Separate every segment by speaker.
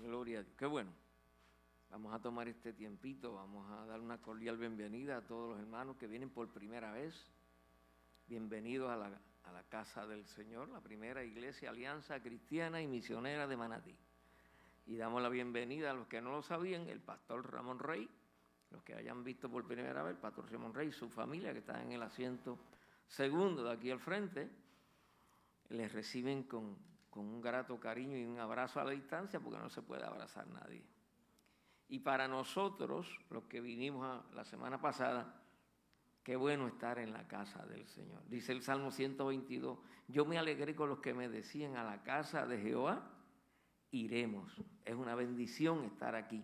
Speaker 1: Gloria a Dios. Qué bueno. Vamos a tomar este tiempito, vamos a dar una cordial bienvenida a todos los hermanos que vienen por primera vez. Bienvenidos a la casa del Señor, la primera iglesia alianza cristiana y misionera de Manatí. Y damos la bienvenida a los que no lo sabían, el pastor Ramón Rey, los que hayan visto por primera vez, el pastor Ramón Rey y su familia que están en el asiento segundo de aquí al frente, les reciben con un grato cariño y un abrazo a la distancia porque no se puede abrazar nadie. Y para nosotros, los que vinimos la semana pasada, qué bueno estar en la casa del Señor. Dice el Salmo 122, yo me alegré con los que me decían, a la casa de Jehová iremos. Es una bendición estar aquí.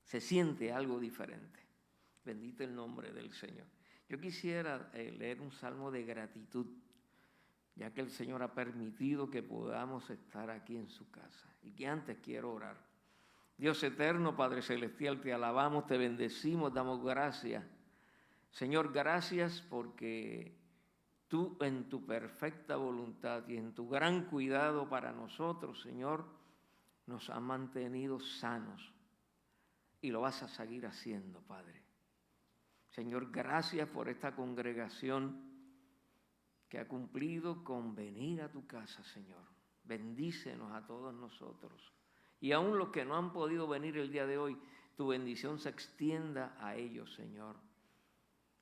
Speaker 1: Se siente algo diferente. Bendito el nombre del Señor. Yo quisiera leer un salmo de gratitud, ya que el Señor ha permitido que podamos estar aquí en su casa. Y que antes quiero orar. Dios eterno, Padre celestial, te alabamos, te bendecimos, damos gracias. Señor, gracias porque tú en tu perfecta voluntad y en tu gran cuidado para nosotros, Señor, nos has mantenido sanos y lo vas a seguir haciendo, Padre. Señor, gracias por esta congregación que ha cumplido con venir a tu casa, Señor. Bendícenos a todos nosotros. Y aún los que no han podido venir el día de hoy, tu bendición se extienda a ellos, Señor.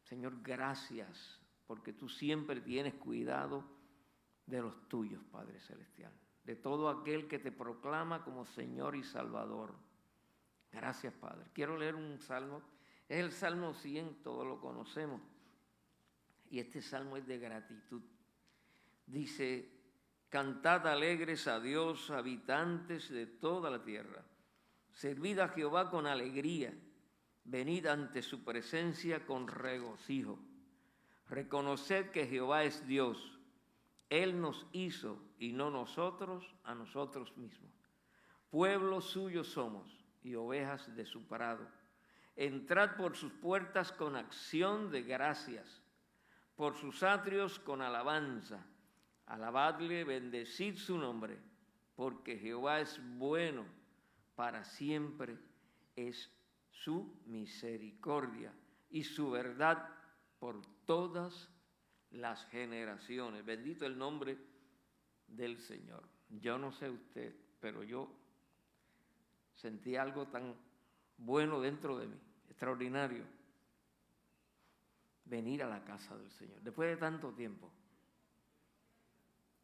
Speaker 1: Señor, gracias, porque tú siempre tienes cuidado de los tuyos, Padre Celestial, de todo aquel que te proclama como Señor y Salvador. Gracias, Padre. Quiero leer un salmo, es el Salmo 100, todos lo conocemos, y este salmo es de gratitud. Dice, cantad alegres a Dios, habitantes de toda la tierra, servid a Jehová con alegría, venid ante su presencia con regocijo. Reconoced que Jehová es Dios. Él nos hizo y no nosotros a nosotros mismos. Pueblo suyo somos y ovejas de su prado. Entrad por sus puertas con acción de gracias, por sus atrios con alabanza. Alabadle, bendecid su nombre, porque Jehová es bueno, para siempre es su misericordia y su verdad por todas las generaciones. Bendito el nombre del Señor. Yo no sé usted, pero yo sentí algo tan bueno dentro de mí, extraordinario. Venir a la casa del Señor. Después de tanto tiempo,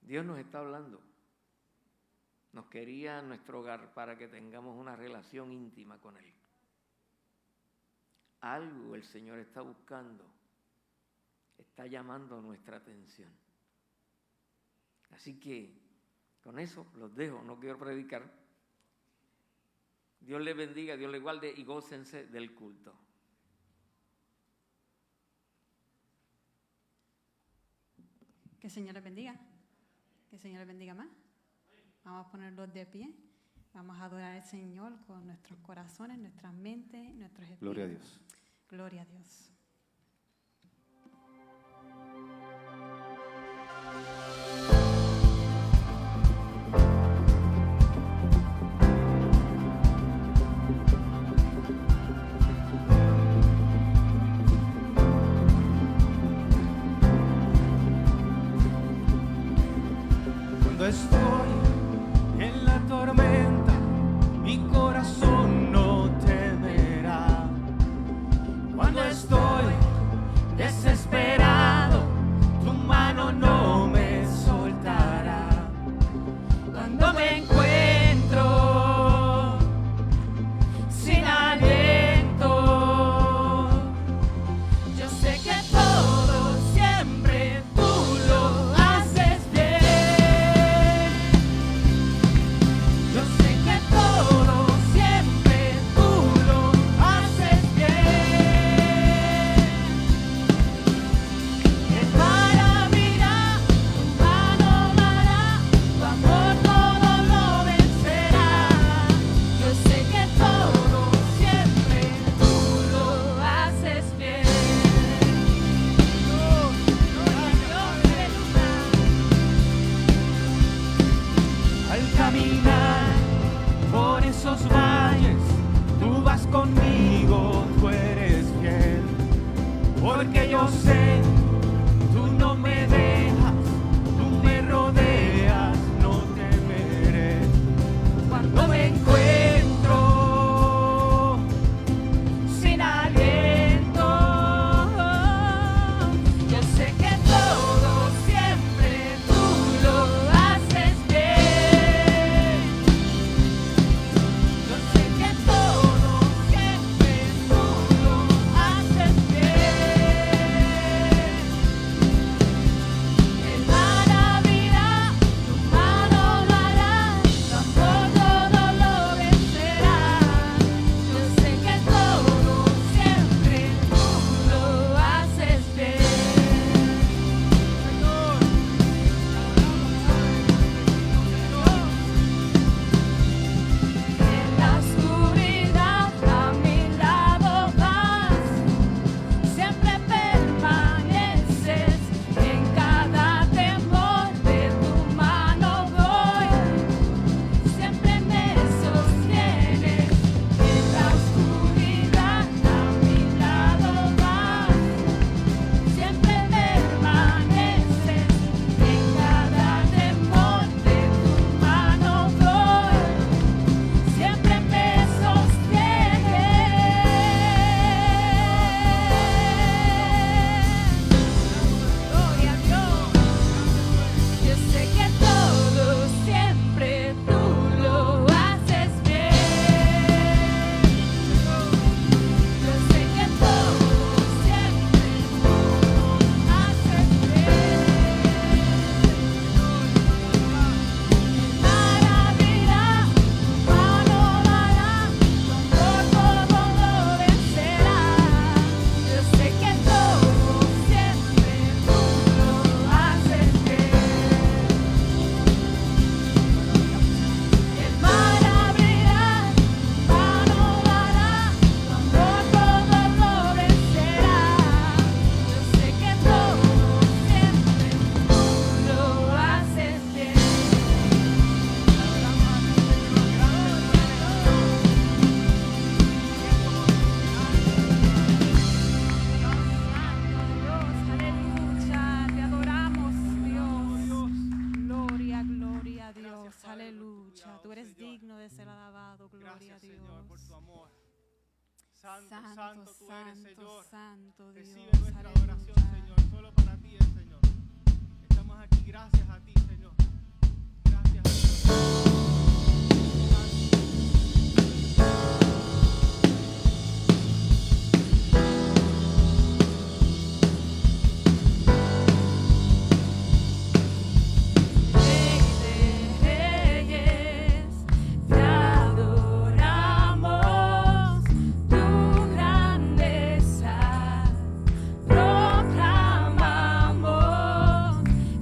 Speaker 1: Dios nos está hablando. Nos quería en nuestro hogar para que tengamos una relación íntima con Él. Algo el Señor está buscando, está llamando nuestra atención. Así que con eso los dejo, no quiero predicar. Dios les bendiga, Dios les guarde y gócense del culto.
Speaker 2: Que el Señor les bendiga. Que el Señor les bendiga más. Vamos a ponerlos de pie. Vamos a adorar al Señor con nuestros corazones, nuestras mentes, nuestros espíritus.
Speaker 3: Gloria a Dios.
Speaker 2: Gloria a Dios.
Speaker 4: Cuando estoy en la tormenta, mi corazón no temerá. Cuando estoy desesperado, tu mano no me soltará. Cuando me encuentro sin aliento, yo sé que todo siempre tú lo haces bien. Yo sé que todo siempre tú lo haces bien. Que maravillará, tu mano dará, tu amor todo lo vencerá. Yo sé que todo siempre tú lo haces bien. Al caminar por
Speaker 3: esos valles, tú vas conmigo, tú eres fiel. Porque yo sé, tú no me dejas, tú me rodeas, no temeré. Cuando me encuentro sin aliento, yo sé que todo siempre tú lo haces bien. Yo sé que todo siempre tú lo haces bien. El mar abrirá, tu mano lo hará, tu amor todo lo vencerá. Yo sé que todo siempre tú lo haces bien. En la oscuridad a mi lado vas, siempre permaneces, en cada temor de tu mano voy, siempre me sostienes. En la oscuridad a mi lado vas, siempre permaneces, en cada temor de tu mano voy, siempre me sostienes. Gloria a Dios. Yo sé que todo siempre tú lo haces bien. Yo sé que todo siempre tú lo haces bien. Mar abrirá, tu mano dará, tu amor todo lo vencerá. Yo sé que todo siempre tú lo haces bien. El mar abrirá, tu mano dará, tu amor todo lo vencerá. Yo sé que todo siempre tú lo haces bien. Aleluya, te adoramos, Dios. Gloria, gloria a Dios,
Speaker 5: Gracias, Padre, por tu
Speaker 2: aleluya.
Speaker 5: cuidado,
Speaker 2: Tú eres
Speaker 5: Señor.
Speaker 2: digno de ser alabado, gloria a
Speaker 5: Gracias,
Speaker 2: Dios.
Speaker 5: Señor, por tu amor. Santo,
Speaker 2: Santo,
Speaker 5: santo tú eres,
Speaker 2: santo,
Speaker 5: Señor.
Speaker 2: santo Dios.
Speaker 5: Recibe nuestra adoración,
Speaker 2: aleluya.
Speaker 5: Señor. Solo para ti es, Señor. Estamos aquí gracias a ti, Señor. Gracias a Dios.
Speaker 4: Rey de reyes, te adoramos, tu grandeza proclamamos.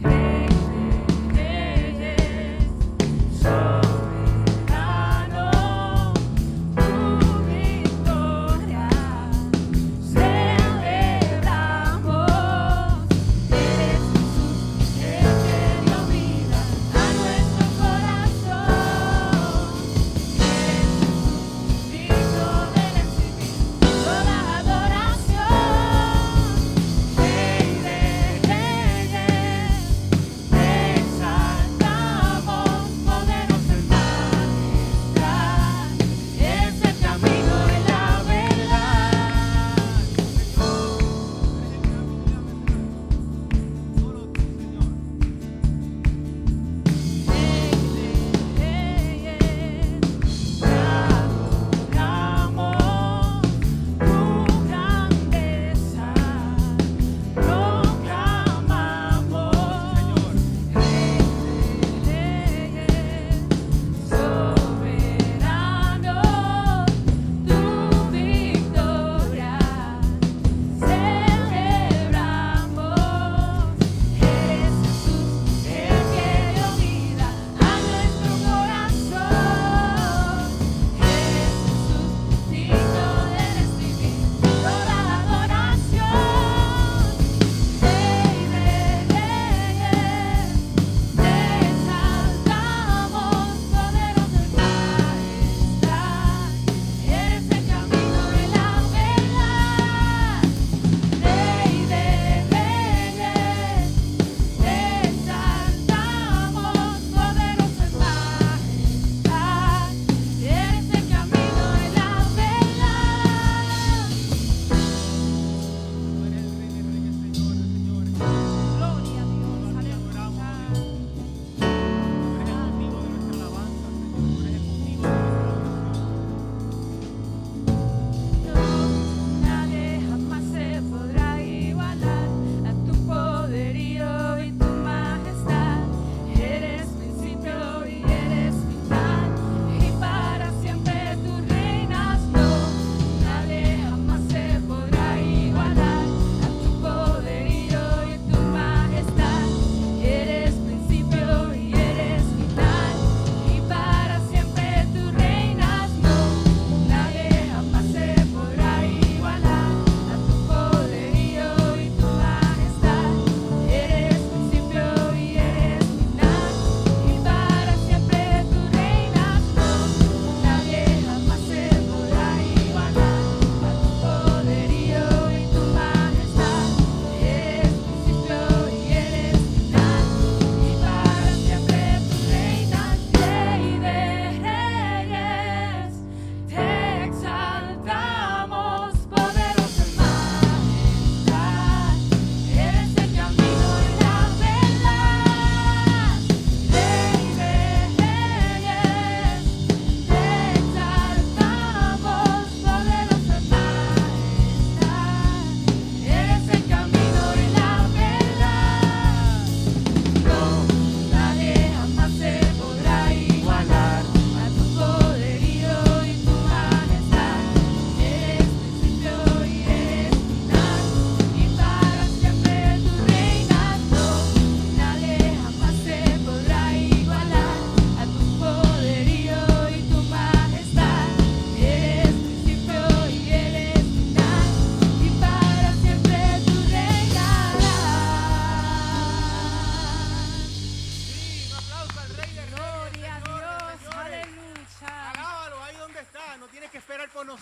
Speaker 4: Rey de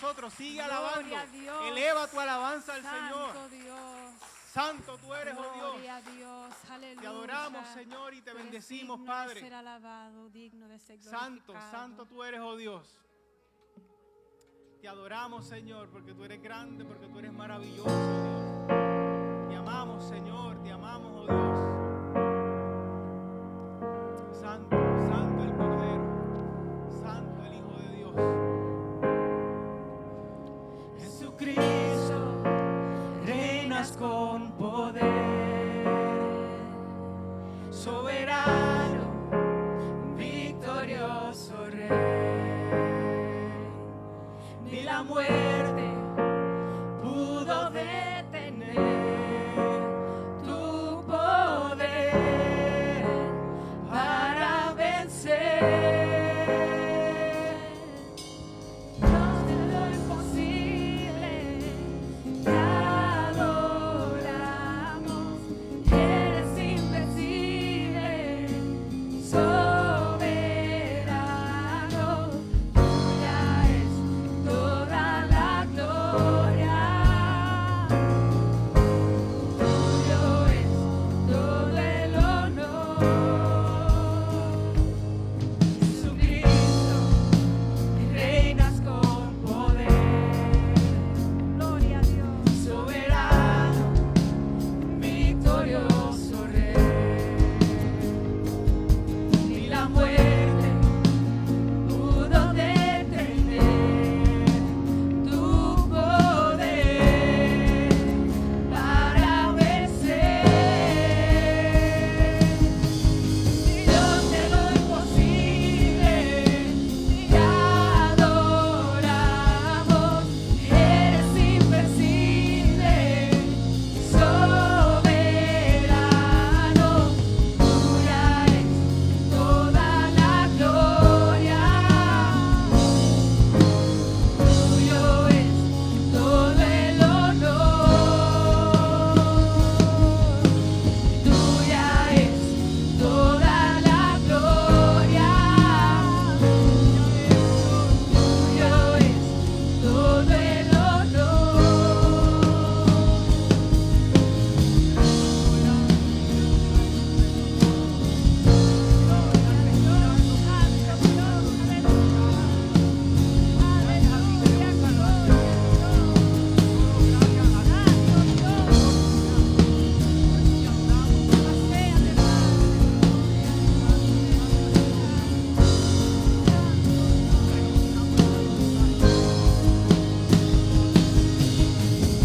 Speaker 5: nosotros. Sigue alabando.
Speaker 4: Gloria a Dios.
Speaker 5: Eleva tu alabanza al Señor.
Speaker 4: Santo Dios.
Speaker 5: Santo tú eres, oh Dios.
Speaker 4: Gloria a Dios. Aleluya.
Speaker 5: Te adoramos, Señor, y te
Speaker 4: Tú eres
Speaker 5: bendecimos,
Speaker 4: digno de
Speaker 5: Padre.
Speaker 4: ser alabado, digno de ser
Speaker 5: Santo,
Speaker 4: glorificado.
Speaker 5: santo tú eres, oh Dios. Te adoramos, Señor, porque tú eres grande, porque tú eres maravilloso, oh Dios. Te amamos, Señor, te amamos, oh Dios. Santo, santo el Cordero, santo el Hijo de Dios. Jesucristo, reinas con poder, soberano, victorioso Rey. Ni la muerte pudo detener tu poder para vencer.
Speaker 4: Dios de lo imposible, te adoramos. Eres invencible, soberano. Tuya es toda la gloria. Tuyo es todo el honor.
Speaker 5: Jesucristo, reinas con poder,
Speaker 4: Gloria a Dios.
Speaker 5: soberano, victorioso Rey. Ni la muerte pudo detener tu poder para vencer. Dios de lo imposible, te adoramos. Eres invencible, soberano. Tuya es toda la gloria. Tuyo es todo el honor. Tuya es toda la gloria. Tuyo es todo el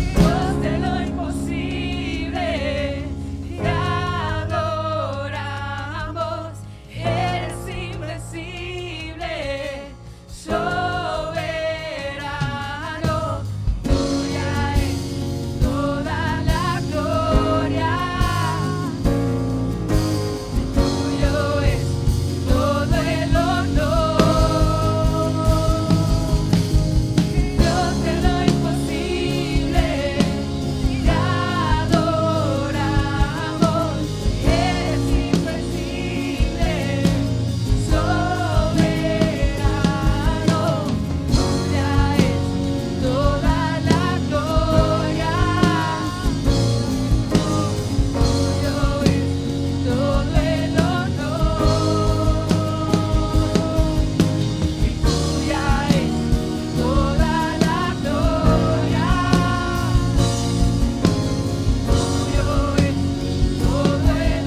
Speaker 5: Dios de lo imposible, te adoramos. Eres invencible, soberano. Tuya es toda la gloria. Tuyo es todo el honor. Dios de lo imposible, te adoramos. Eres invencible, soberano. Tuya es toda la gloria. Tuyo es todo el honor. Y tuya es toda la gloria. Tuyo es todo el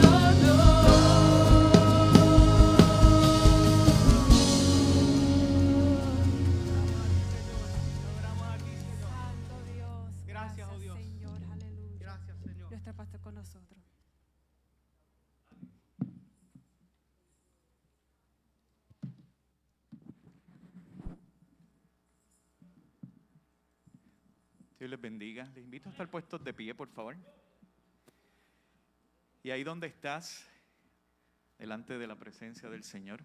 Speaker 4: Santo Dios.
Speaker 5: Gracias, oh Dios.
Speaker 4: Señor. Aleluya.
Speaker 5: Gracias, Señor.
Speaker 4: Dios está pastor con nosotros.
Speaker 3: Dios les bendiga. Les invito a estar puestos de pie, por favor. Y ahí donde estás, delante de la presencia del Señor,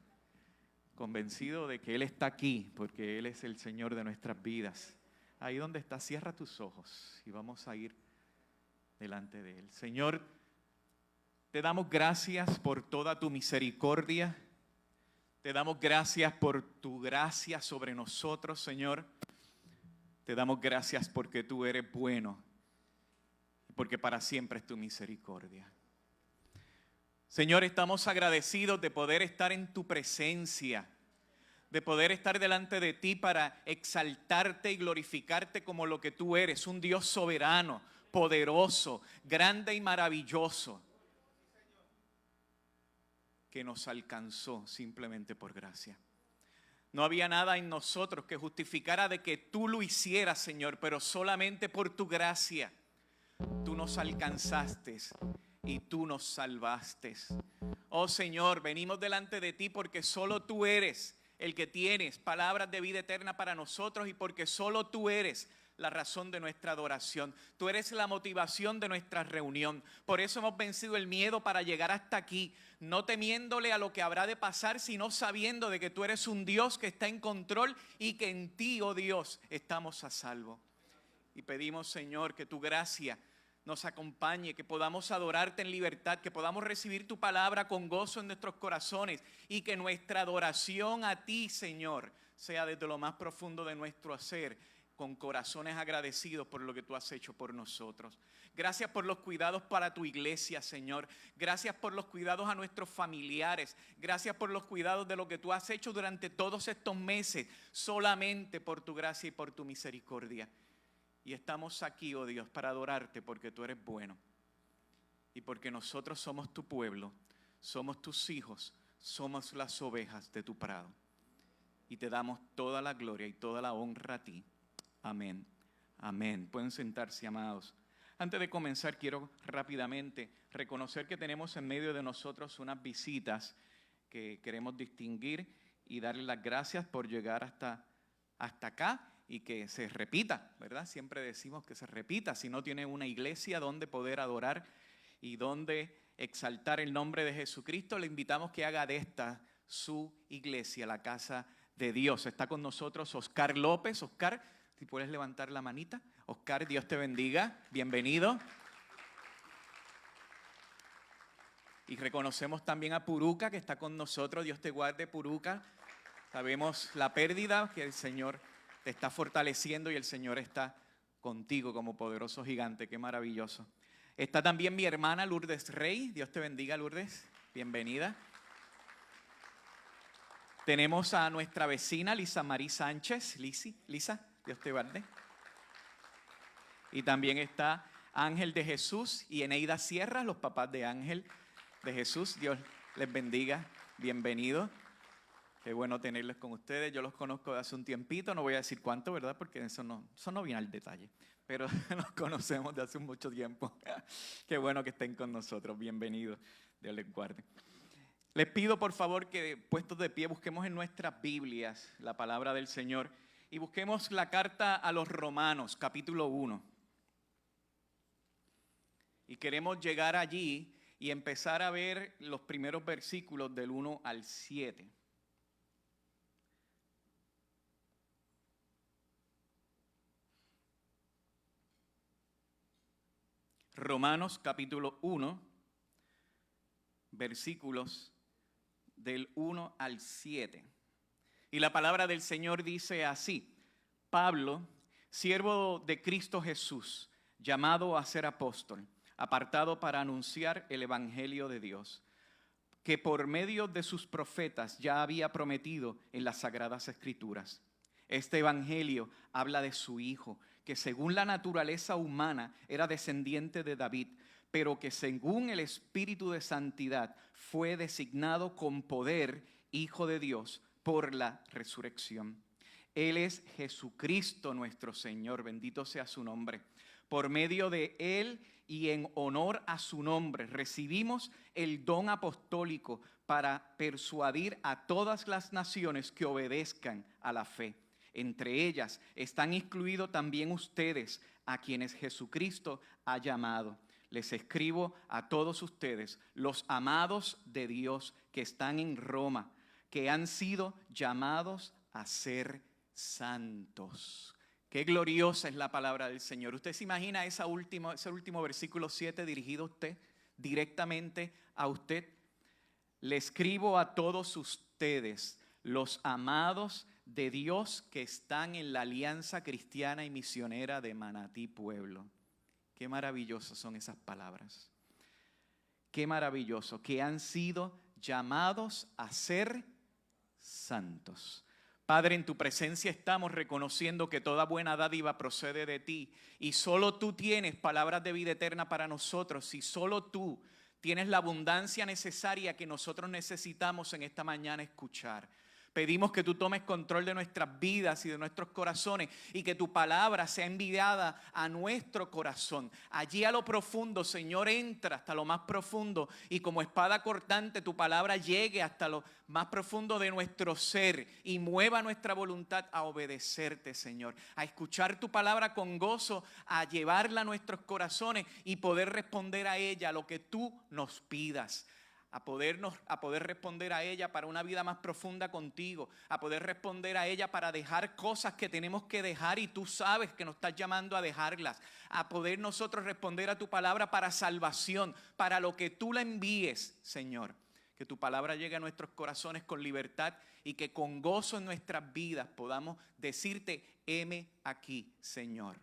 Speaker 3: convencido de que Él está aquí, porque Él es el Señor de nuestras vidas. Ahí donde estás, cierra tus ojos y vamos a ir delante de Él. Señor, te damos gracias por toda tu misericordia. Te damos gracias por tu gracia sobre nosotros, Señor. Te damos gracias porque tú eres bueno, porque para siempre es tu misericordia. Señor, estamos agradecidos de poder estar en tu presencia, de poder estar delante de ti para exaltarte y glorificarte como lo que tú eres, un Dios soberano, poderoso, grande y maravilloso, que nos alcanzó simplemente por gracia. No había nada en nosotros que justificara de que tú lo hicieras, Señor, pero solamente por tu gracia tú nos alcanzaste y tú nos salvaste. Oh Señor, venimos delante de ti porque solo tú eres el que tienes palabras de vida eterna para nosotros y porque solo tú eres la razón de nuestra adoración. Tú eres la motivación de nuestra reunión. Por eso hemos vencido el miedo para llegar hasta aquí, no temiéndole a lo que habrá de pasar, sino sabiendo de que tú eres un Dios que está en control y que en ti, oh Dios, estamos a salvo. Y pedimos, Señor, que tu gracia nos acompañe, que podamos adorarte en libertad, que podamos recibir tu palabra con gozo en nuestros corazones y que nuestra adoración a ti, Señor, sea desde lo más profundo de nuestro ser, con corazones agradecidos por lo que tú has hecho por nosotros. Gracias por los cuidados para tu iglesia, Señor. Gracias por los cuidados a nuestros familiares. Gracias por los cuidados de lo que tú has hecho durante todos estos meses, solamente por tu gracia y por tu misericordia. Y estamos aquí, oh Dios, para adorarte porque tú eres bueno. Y porque nosotros somos tu pueblo, somos tus hijos, somos las ovejas de tu prado. Y te damos toda la gloria y toda la honra a ti. Amén. Amén. Pueden sentarse, amados. Antes de comenzar, quiero rápidamente reconocer que tenemos en medio de nosotros unas visitas que queremos distinguir y darle las gracias por llegar hasta acá. Y que se repita, ¿verdad? Siempre decimos que se repita. Si no tiene una iglesia donde poder adorar y donde exaltar el nombre de Jesucristo, le invitamos que haga de esta su iglesia, la casa de Dios. Está con nosotros Oscar López. Oscar, si puedes levantar la manita. Oscar, Dios te bendiga. Bienvenido. Y reconocemos también a Puruca, que está con nosotros. Dios te guarde, Puruca. Sabemos la pérdida que el Señor te está fortaleciendo y el Señor está contigo como poderoso gigante. Qué maravilloso. Está también mi hermana Lourdes Rey. Dios te bendiga, Lourdes. Bienvenida. Tenemos a nuestra vecina Lisa Marí Sánchez. Lisa, Dios te guarde. Y también está Ángel de Jesús y Eneida Sierra, los papás de Ángel de Jesús. Dios les bendiga. Bienvenidos. Qué bueno tenerles con ustedes. Yo los conozco de hace un tiempito, no voy a decir cuánto, ¿verdad? Porque eso no viene al detalle. Pero nos conocemos de hace mucho tiempo. Qué bueno que estén con nosotros. Bienvenidos. Dios les guarde. Les pido por favor que puestos de pie busquemos en nuestras Biblias la palabra del Señor y busquemos la carta a los Romanos, capítulo 1. Y queremos llegar allí y empezar a ver los primeros versículos del 1 al 7. Romanos capítulo 1, versículos del 1 al 7. Y la palabra del Señor dice así: Pablo, siervo de Cristo Jesús, llamado a ser apóstol, apartado para anunciar el evangelio de Dios, que por medio de sus profetas ya había prometido en las sagradas escrituras. Este evangelio habla de su Hijo, que según la naturaleza humana era descendiente de David, pero que según el Espíritu de Santidad fue designado con poder Hijo de Dios por la resurrección. Él es Jesucristo nuestro Señor, bendito sea su nombre. Por medio de Él y en honor a su nombre recibimos el don apostólico para persuadir a todas las naciones que obedezcan a la fe. Entre ellas están incluidos también ustedes, a quienes Jesucristo ha llamado. Les escribo a todos ustedes, los amados de Dios que están en Roma, que han sido llamados a ser santos. Qué gloriosa es la palabra del Señor. ¿Usted se imagina ese último versículo 7 dirigido a usted, directamente a usted? Le escribo a todos ustedes, los amados de Dios que están en la Alianza Cristiana y Misionera de Manatí Pueblo. Qué maravillosas son esas palabras. Qué maravilloso que han sido llamados a ser santos. Padre, en tu presencia estamos reconociendo que toda buena dádiva procede de ti y solo tú tienes palabras de vida eterna para nosotros y solo tú tienes la abundancia necesaria que nosotros necesitamos en esta mañana escuchar. Pedimos que tú tomes control de nuestras vidas y de nuestros corazones y que tu palabra sea enviada a nuestro corazón. Allí a lo profundo, Señor, entra hasta lo más profundo y como espada cortante tu palabra llegue hasta lo más profundo de nuestro ser y mueva nuestra voluntad a obedecerte, Señor. A escuchar tu palabra con gozo, a llevarla a nuestros corazones y poder responder a ella lo que tú nos pidas. A poder responder a ella para una vida más profunda contigo, a poder responder a ella para dejar cosas que tenemos que dejar y tú sabes que nos estás llamando a dejarlas, a poder nosotros responder a tu palabra para salvación, para lo que tú la envíes, Señor. Que tu palabra llegue a nuestros corazones con libertad y que con gozo en nuestras vidas podamos decirte, heme aquí, Señor,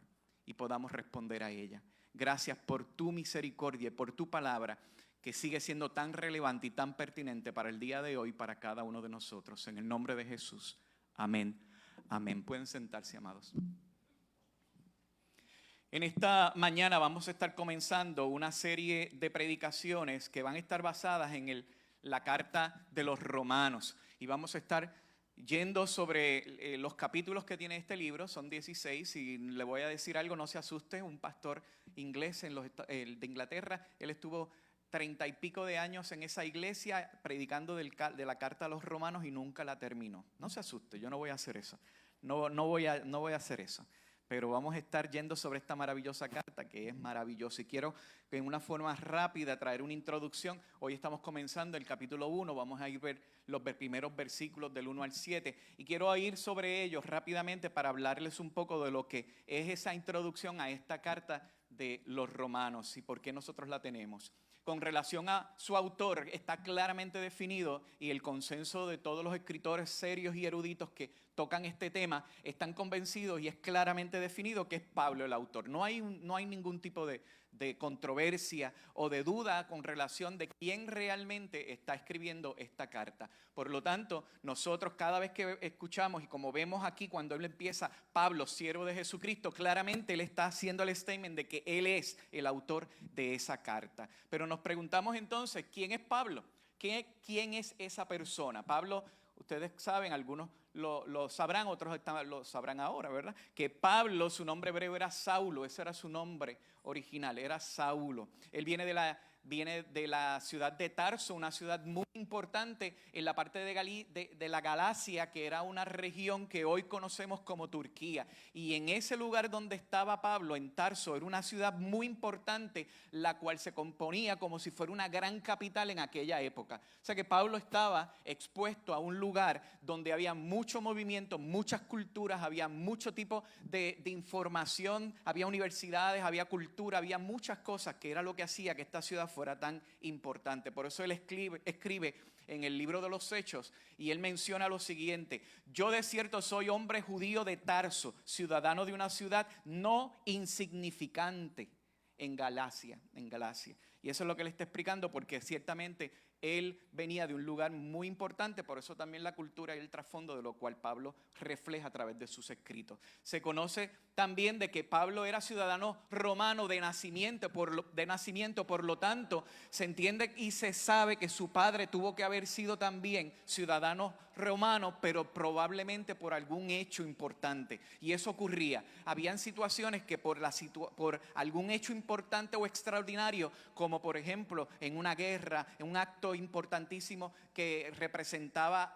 Speaker 3: y podamos responder a ella. Gracias por tu misericordia y por tu palabra, que sigue siendo tan relevante y tan pertinente para el día de hoy, para cada uno de nosotros. En el nombre de Jesús. Amén. Amén. Pueden sentarse, amados. En esta mañana vamos a estar comenzando una serie de predicaciones que van a estar basadas en la carta de los Romanos. Y vamos a estar yendo sobre los capítulos que tiene este libro. Son 16 y le voy a decir algo, no se asuste. Un pastor inglés de Inglaterra, él estuvo 30 y pico de años en esa iglesia predicando de la carta a los romanos y nunca la terminó. No se asuste, yo no voy a hacer eso. No voy a hacer eso. Pero vamos a estar yendo sobre esta maravillosa carta que es maravillosa. Y quiero en una forma rápida traer una introducción. Hoy estamos comenzando el capítulo 1. Vamos a ir a ver los primeros versículos del 1 al 7. Y quiero ir sobre ellos rápidamente para hablarles un poco de lo que es esa introducción a esta carta de los romanos y por qué nosotros la tenemos. Con relación a su autor, está claramente definido y el consenso de todos los escritores serios y eruditos que tocan este tema están convencidos y es claramente definido que es Pablo el autor. No hay ningún tipo de controversia o de duda con relación de quién realmente está escribiendo esta carta. Por lo tanto, nosotros cada vez que escuchamos y como vemos aquí cuando él empieza, Pablo, siervo de Jesucristo, claramente él está haciendo el statement de que él es el autor de esa carta. Pero nos preguntamos entonces, ¿quién es Pablo? ¿Quién es esa persona? Pablo, ustedes saben, algunos lo sabrán, otros lo sabrán ahora, ¿verdad? Que Pablo, su nombre hebreo era Saulo, ese era su nombre original, era Saulo. Él viene de la ciudad de Tarso, una ciudad muy importante en la parte de la Galacia, que era una región que hoy conocemos como Turquía. Y en ese lugar donde estaba Pablo, en Tarso, era una ciudad muy importante, la cual se componía como si fuera una gran capital en aquella época. O sea que Pablo estaba expuesto a un lugar donde había mucho movimiento, muchas culturas, había mucho tipo de información, había universidades, había cultura, había muchas cosas que era lo que hacía que esta ciudad fuera tan importante. Por eso él escribe en el libro de los Hechos y él menciona lo siguiente: yo de cierto soy hombre judío de Tarso, ciudadano de una ciudad no insignificante en Galacia. Y eso es lo que él está explicando, porque ciertamente él venía de un lugar muy importante, por eso también la cultura y el trasfondo de lo cual Pablo refleja a través de sus escritos. Se conoce también de que Pablo era ciudadano romano de nacimiento, por lo tanto se entiende y se sabe que su padre tuvo que haber sido también ciudadano romano, pero probablemente por algún hecho importante. Y eso ocurría. Habían situaciones que por algún hecho importante o extraordinario, como por ejemplo en una guerra, en un acto importantísimo que representaba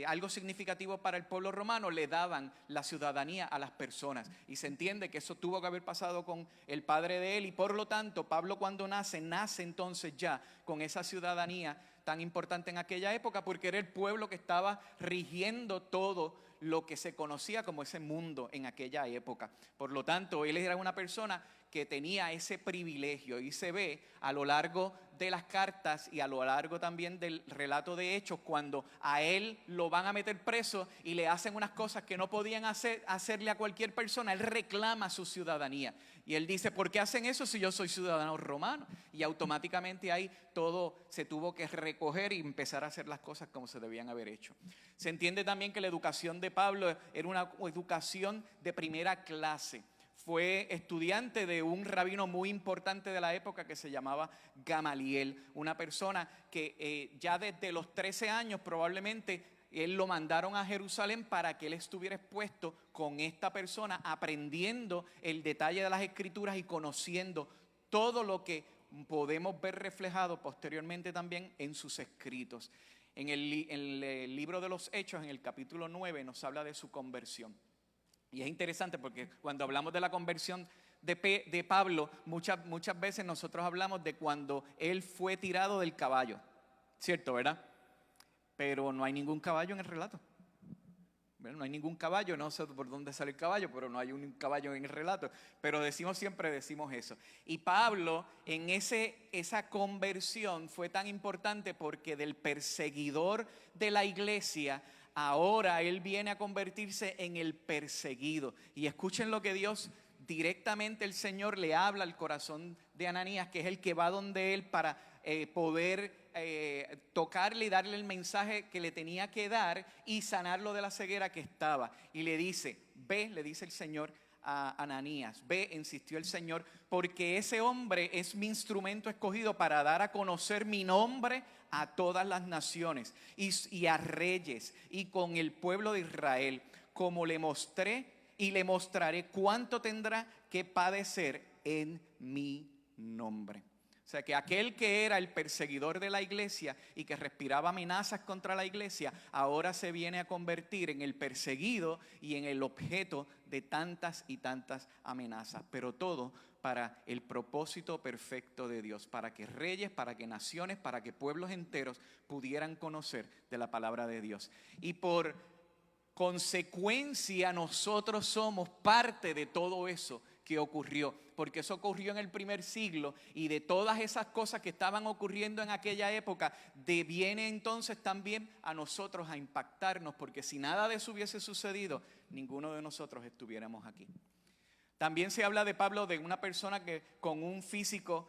Speaker 3: algo significativo para el pueblo romano, le daban la ciudadanía a las personas. Y se entiende que eso tuvo que haber pasado con el padre de él, y por lo tanto Pablo cuando nace entonces ya con esa ciudadanía tan importante en aquella época, porque era el pueblo que estaba rigiendo todo lo que se conocía como ese mundo en aquella época. Por lo tanto, él era una persona
Speaker 6: que tenía ese privilegio, y se ve a lo largo de las cartas y a lo largo también del relato de Hechos, cuando a él lo van a meter preso y le hacen unas cosas que no podían hacerle a cualquier persona. Él reclama su ciudadanía y él dice: ¿por qué hacen eso si yo soy ciudadano romano? Y automáticamente ahí todo se tuvo que recoger y empezar a hacer las cosas como se debían haber hecho. Se entiende también que la educación de Pablo era una educación de primera clase. Fue estudiante de un rabino muy importante de la época que se llamaba Gamaliel, una persona que ya desde los 13 años probablemente él lo mandaron a Jerusalén para que él estuviera expuesto con esta persona, aprendiendo el detalle de las escrituras y conociendo todo lo que podemos ver reflejado posteriormente también en sus escritos. En el libro de los Hechos, en el capítulo 9, nos habla de su conversión. Y es interesante porque cuando hablamos de la conversión de Pablo, muchas veces nosotros hablamos de cuando él fue tirado del caballo, ¿cierto, verdad? Pero no hay ningún caballo en el relato. Bueno, no hay ningún caballo, no sé por dónde sale el caballo, pero no hay un caballo en el relato. Pero siempre decimos eso. Y Pablo en esa conversión fue tan importante porque del perseguidor de la iglesia, ahora él viene a convertirse en el perseguido. Y escuchen lo que Dios, directamente el Señor le habla al corazón de Ananías, que es el que va donde él para poder tocarle y darle el mensaje que le tenía que dar y sanarlo de la ceguera que estaba. Y le dice: ve, le dice el Señor a Ananías, ve, insistió el Señor, porque ese hombre es mi instrumento escogido para dar a conocer mi nombre a todas las naciones y a reyes y con el pueblo de Israel, como le mostré y le mostraré cuánto tendrá que padecer en mi nombre. O sea que aquel que era el perseguidor de la iglesia y que respiraba amenazas contra la iglesia, ahora se viene a convertir en el perseguido y en el objeto de tantas y tantas amenazas. Pero todo para el propósito perfecto de Dios, para que reyes, para que naciones, para que pueblos enteros pudieran conocer de la palabra de Dios. Y por consecuencia nosotros somos parte de todo eso que ocurrió, porque eso ocurrió en el primer siglo, y de todas esas cosas que estaban ocurriendo en aquella época, viene entonces también a nosotros a impactarnos, porque si nada de eso hubiese sucedido, ninguno de nosotros estuviéramos aquí. También se habla de Pablo de una persona que con un físico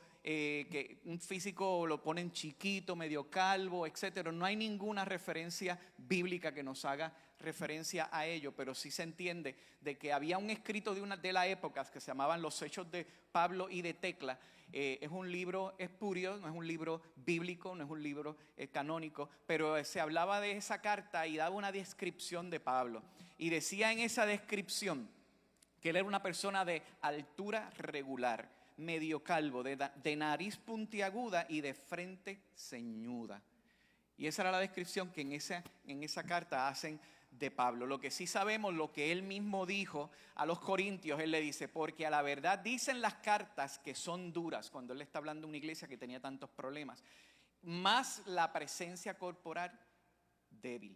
Speaker 6: lo ponen chiquito, medio calvo, etcétera. No hay ninguna referencia bíblica que nos haga referencia a ello, pero sí se entiende de que había un escrito de la época que se llamaban Los Hechos de Pablo y de Tecla. Es un libro espurio, no es un libro bíblico, no es un libro canónico, pero se hablaba de esa carta y daba una descripción de Pablo. Y decía en esa descripción que él era una persona de altura regular, medio calvo, de nariz puntiaguda y de frente ceñuda. Y esa era la descripción que en esa carta hacen de Pablo. Lo que sí sabemos, lo que él mismo dijo a los corintios, él le dice: porque a la verdad dicen las cartas que son duras, cuando él está hablando de una iglesia que tenía tantos problemas, más la presencia corporal débil.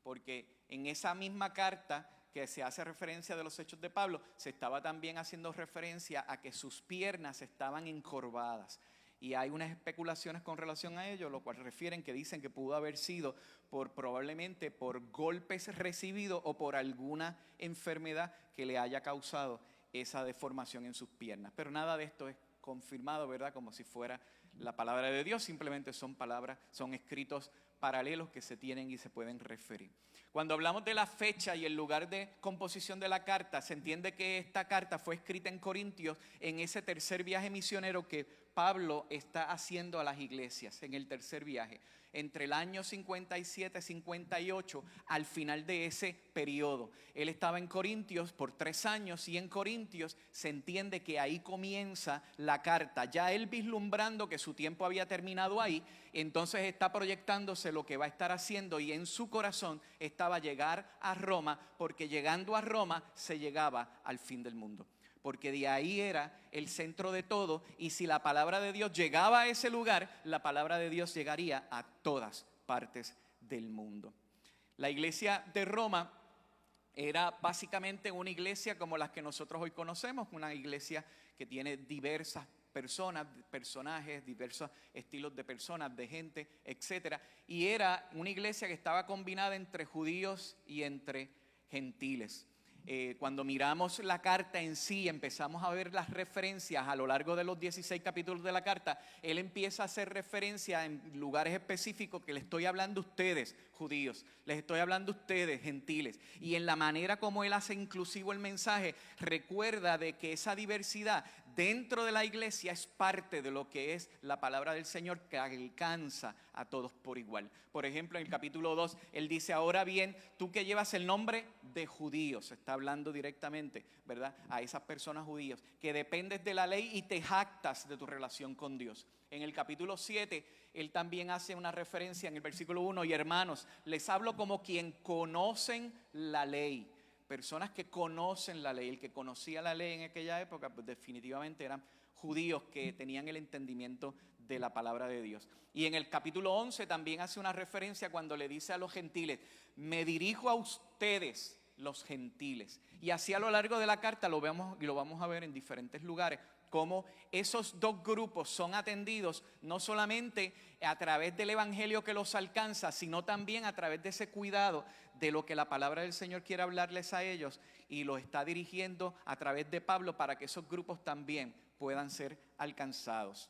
Speaker 6: Porque en esa misma carta que se hace referencia de los Hechos de Pablo, se estaba también haciendo referencia a que sus piernas estaban encorvadas. Y hay unas especulaciones con relación a ello, lo cual refieren que dicen que pudo haber sido probablemente por golpes recibidos o por alguna enfermedad que le haya causado esa deformación en sus piernas. Pero nada de esto es confirmado, ¿verdad? Como si fuera la palabra de Dios, simplemente son palabras, son escritos paralelos que se tienen y se pueden referir. Cuando hablamos de la fecha y el lugar de composición de la carta, se entiende que esta carta fue escrita en Corintios en ese tercer viaje misionero que Pablo está haciendo a las iglesias, en el tercer viaje, entre el año 57-58, al final de ese periodo. Él estaba en Corintios por 3 años y en Corintios se entiende que ahí comienza la carta. Ya él vislumbrando que su tiempo había terminado ahí, entonces está proyectándose lo que va a estar haciendo, y en su corazón estaba llegar a Roma, porque llegando a Roma se llegaba al fin del mundo. Porque de ahí era el centro de todo, y si la palabra de Dios llegaba a ese lugar, la palabra de Dios llegaría a todas partes del mundo. La iglesia de Roma era básicamente una iglesia como las que nosotros hoy conocemos, una iglesia que tiene diversas personas, personajes, diversos estilos de personas, de gente, etcétera. Y era una iglesia que estaba combinada entre judíos y entre gentiles. Cuando miramos la carta en sí, empezamos a ver las referencias a lo largo de los 16 capítulos de la carta. Él empieza a hacer referencia en lugares específicos que le estoy hablando a ustedes, judíos, les estoy hablando a ustedes, gentiles. Y en la manera como él hace inclusivo el mensaje, recuerda de que esa diversidad dentro de la iglesia es parte de lo que es la palabra del Señor, que alcanza a todos por igual. Por ejemplo, en el capítulo 2, él dice: ahora bien, tú que llevas el nombre de judíos, está hablando directamente, ¿verdad?, a esas personas judías, que dependes de la ley y te jactas de tu relación con Dios. En el capítulo 7, él también hace una referencia en el versículo 1, y hermanos, les hablo como quien conocen la ley. Personas que conocen la ley. El que conocía la ley en aquella época, pues definitivamente eran judíos que tenían el entendimiento de la palabra de Dios. Y en el capítulo 11 también hace una referencia cuando le dice a los gentiles: me dirijo a ustedes, los gentiles. Y así a lo largo de la carta lo vamos a ver en diferentes lugares, cómo esos dos grupos son atendidos no solamente a través del evangelio que los alcanza, sino también a través de ese cuidado de lo que la palabra del Señor quiere hablarles a ellos, y los está dirigiendo a través de Pablo para que esos grupos también puedan ser alcanzados.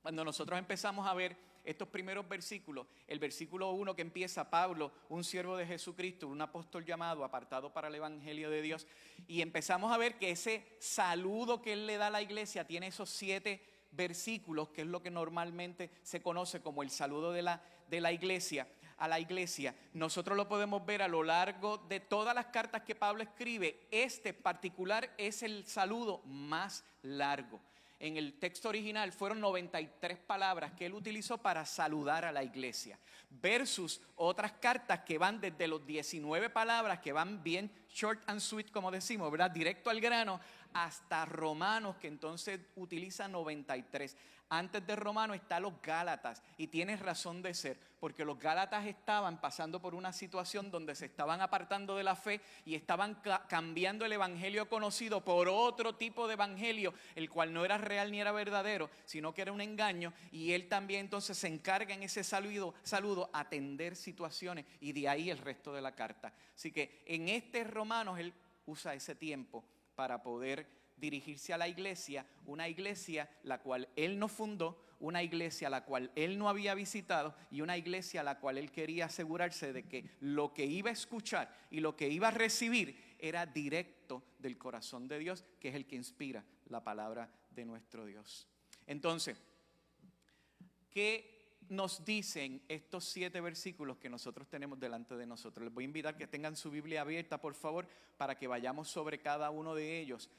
Speaker 6: Cuando nosotros empezamos a ver estos primeros versículos, el versículo 1 que empieza: Pablo, un siervo de Jesucristo, un apóstol llamado, apartado para el evangelio de Dios, y empezamos a ver que ese saludo que él le da a la iglesia tiene esos 7 versículos, que es lo que normalmente se conoce como el saludo de la iglesia a la iglesia. Nosotros lo podemos ver a lo largo de todas las cartas que Pablo escribe. Este particular es el saludo más largo. En el texto original fueron 93 palabras que él utilizó para saludar a la iglesia, versus otras cartas que van desde los 19 palabras, que van bien short and sweet, como decimos, ¿verdad?, directo al grano, hasta Romanos, que entonces utiliza 93. Antes de Romanos está los Gálatas, y tienes razón de ser, porque los Gálatas estaban pasando por una situación donde se estaban apartando de la fe y estaban cambiando el evangelio conocido por otro tipo de evangelio, el cual no era real ni era verdadero, sino que era un engaño. Y él también entonces se encarga en ese saludo a atender situaciones, y de ahí el resto de la carta. Así que en este Romanos él usa ese tiempo para poder dirigirse a la iglesia, una iglesia la cual él no fundó, una iglesia la cual él no había visitado, y una iglesia a la cual él quería asegurarse de que lo que iba a escuchar y lo que iba a recibir era directo del corazón de Dios, que es el que inspira la palabra de nuestro Dios. Entonces, ¿qué nos dicen estos 7 versículos que nosotros tenemos delante de nosotros? Les voy a invitar que tengan su Biblia abierta, por favor, para que vayamos sobre cada uno de ellos,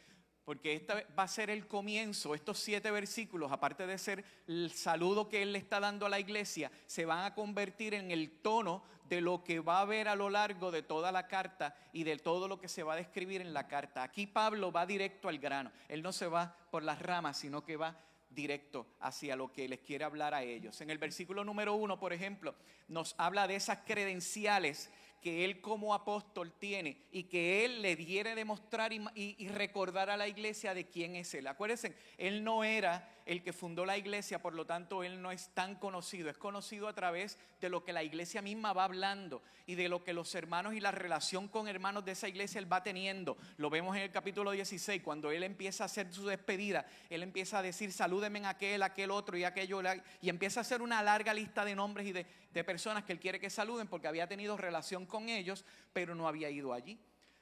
Speaker 6: porque este va a ser el comienzo. Estos 7 versículos, aparte de ser el saludo que él le está dando a la iglesia, se van a convertir en el tono de lo que va a haber a lo largo de toda la carta y de todo lo que se va a describir en la carta. Aquí Pablo va directo al grano. Él no se va por las ramas, sino que va directo hacia lo que les quiere hablar a ellos. En el versículo número 1, por ejemplo, nos habla de esas credenciales que él como apóstol tiene, y que él le quiere demostrar y recordar a la iglesia de quién es él. Acuérdense, él no era el que fundó la iglesia, por lo tanto él no es tan conocido. Es conocido a través de lo que la iglesia misma va hablando y de lo que los hermanos y la relación con hermanos de esa iglesia él va teniendo. Lo vemos en el capítulo 16, cuando él empieza a hacer su despedida. Él empieza a decir: salúdenme en aquel otro y aquello, y empieza a hacer una larga lista de nombres y de personas que él quiere que saluden, porque había tenido relación con ellos, pero no había ido allí.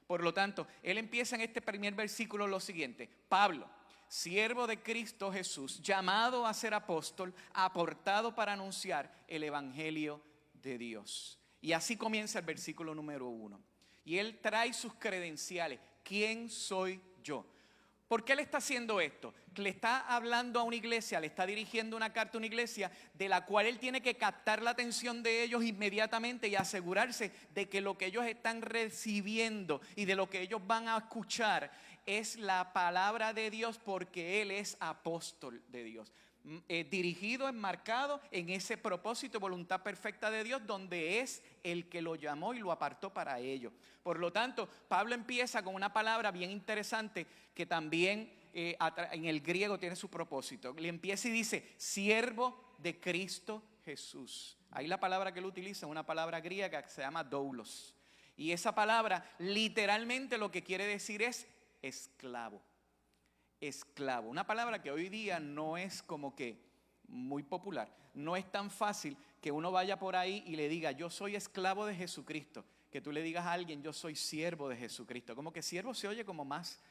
Speaker 6: Por lo tanto, él empieza en este primer versículo lo siguiente: Pablo, siervo de Cristo Jesús, llamado a ser apóstol, aportado para anunciar el evangelio de Dios. Y así comienza el versículo número 1. Y él trae sus credenciales. ¿Quién soy yo? ¿Por qué le está haciendo esto? Le está hablando a una iglesia, le está dirigiendo una carta a una iglesia de la cual él tiene que captar la atención de ellos inmediatamente y asegurarse de que lo que ellos están recibiendo y de lo que ellos van a escuchar es la palabra de Dios, porque él es apóstol de Dios. dirigido, enmarcado en ese propósito y voluntad perfecta de Dios, donde es el que lo llamó y lo apartó para ello. Por lo tanto, Pablo empieza con una palabra bien interesante que también en el griego tiene su propósito. Le empieza y dice, siervo de Cristo Jesús. Ahí la palabra que él utiliza es una palabra griega que se llama doulos. Y esa palabra literalmente lo que quiere decir es esclavo. Esclavo, una palabra que hoy día no es como que muy popular. No es tan fácil que uno vaya por ahí y le diga, yo soy esclavo de Jesucristo. Que tú le digas a alguien, yo soy siervo de Jesucristo. Como que siervo se oye como más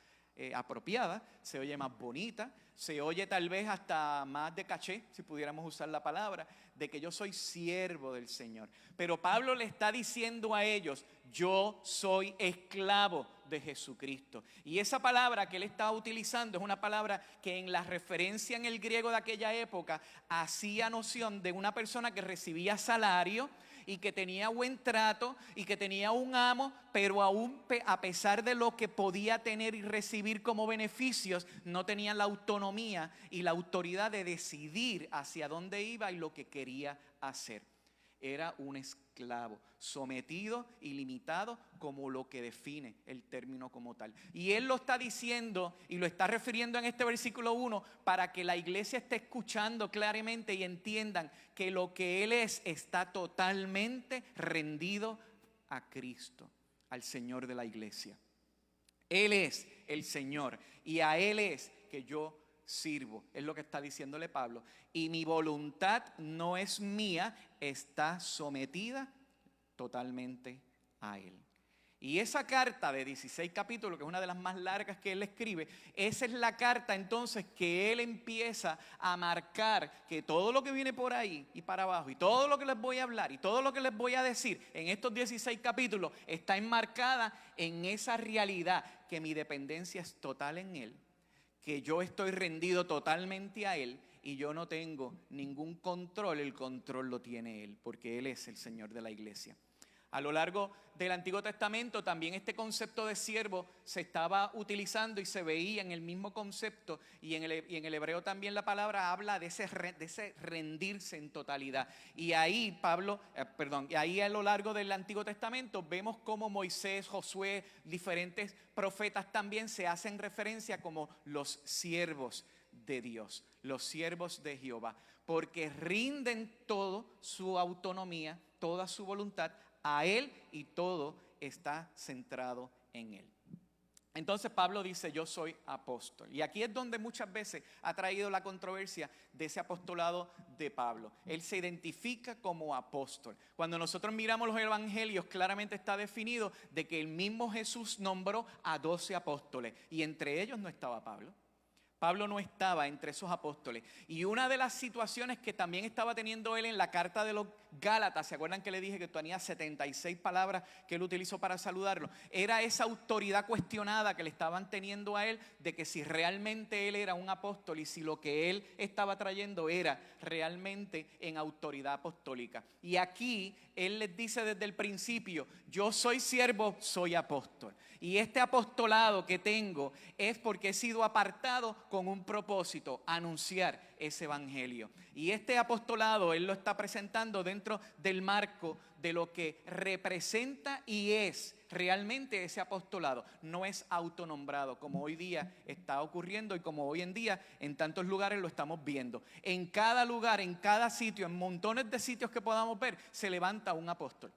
Speaker 6: apropiada, se oye más bonita, se oye tal vez hasta más de caché, si pudiéramos usar la palabra, de que yo soy siervo del Señor. Pero Pablo le está diciendo a ellos, yo soy esclavo de Jesucristo. Y esa palabra que él estaba utilizando es una palabra que en la referencia en el griego de aquella época hacía noción de una persona que recibía salario y que tenía buen trato y que tenía un amo, pero aún a pesar de lo que podía tener y recibir como beneficios, no tenía la autonomía y la autoridad de decidir hacia dónde iba y lo que quería hacer. Era un esclavo, sometido y limitado como lo que define el término como tal. Y él lo está diciendo y lo está refiriendo en este versículo 1 para que la iglesia esté escuchando claramente y entiendan que lo que él es está totalmente rendido a Cristo, al Señor de la iglesia. Él es el Señor y a Él es que yo sirvo, es lo que está diciéndole Pablo, y mi voluntad no es mía, está sometida totalmente a Él. Y esa carta de 16 capítulos, que es una de las más largas que él escribe, esa es la carta entonces que él empieza a marcar que todo lo que viene por ahí y para abajo, y todo lo que les voy a hablar, y todo lo que les voy a decir en estos 16 capítulos, está enmarcada en esa realidad que mi dependencia es total en Él, que yo estoy rendido totalmente a Él y yo no tengo ningún control, el control lo tiene Él, porque Él es el Señor de la iglesia. A lo largo del Antiguo Testamento también este concepto de siervo se estaba utilizando y se veía en el mismo concepto, y en el hebreo también la palabra habla de ese rendirse en totalidad. Y ahí ahí a lo largo del Antiguo Testamento vemos cómo Moisés, Josué, diferentes profetas también se hacen referencia como los siervos de Dios, los siervos de Jehová, porque rinden toda su autonomía, toda su voluntad a Él, y todo está centrado en Él. Entonces Pablo dice, yo soy apóstol. Y aquí es donde muchas veces ha traído la controversia de ese apostolado de Pablo. Él se identifica como apóstol. Cuando nosotros miramos los evangelios, claramente está definido de que el mismo Jesús nombró a 12 apóstoles, y entre ellos no estaba Pablo. Pablo no estaba entre esos apóstoles. Y una de las situaciones que también estaba teniendo él en la carta de los Gálatas, ¿se acuerdan que le dije que tenía 76 palabras que él utilizó para saludarlo? Era esa autoridad cuestionada que le estaban teniendo a él, de que si realmente él era un apóstol y si lo que él estaba trayendo era realmente en autoridad apostólica. Y aquí él les dice desde el principio, yo soy siervo, soy apóstol. Y este apostolado que tengo es porque he sido apartado con un propósito, anunciar ese evangelio. Y este apostolado él lo está presentando dentro del marco de lo que representa y es realmente ese apostolado. No es autonombrado como hoy día está ocurriendo y como hoy en día en tantos lugares lo estamos viendo. En cada lugar, en cada sitio, en montones de sitios que podamos ver, se levanta un apóstol.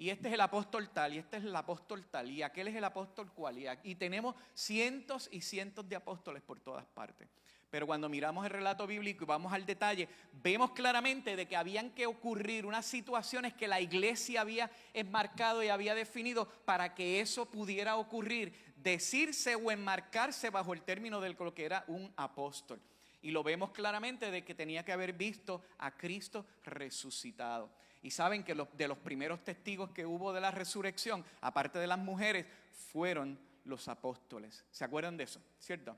Speaker 6: Y este es el apóstol tal, y este es el apóstol tal, y aquel es el apóstol cual. Y tenemos cientos y cientos de apóstoles por todas partes. Pero cuando miramos el relato bíblico y vamos al detalle, vemos claramente de que habían que ocurrir unas situaciones que la iglesia había enmarcado y había definido para que eso pudiera ocurrir, decirse o enmarcarse bajo el término de lo que era un apóstol. Y lo vemos claramente de que tenía que haber visto a Cristo resucitado. Y saben que de los primeros testigos que hubo de la resurrección, aparte de las mujeres, fueron los apóstoles. ¿Se acuerdan de eso? ¿Cierto?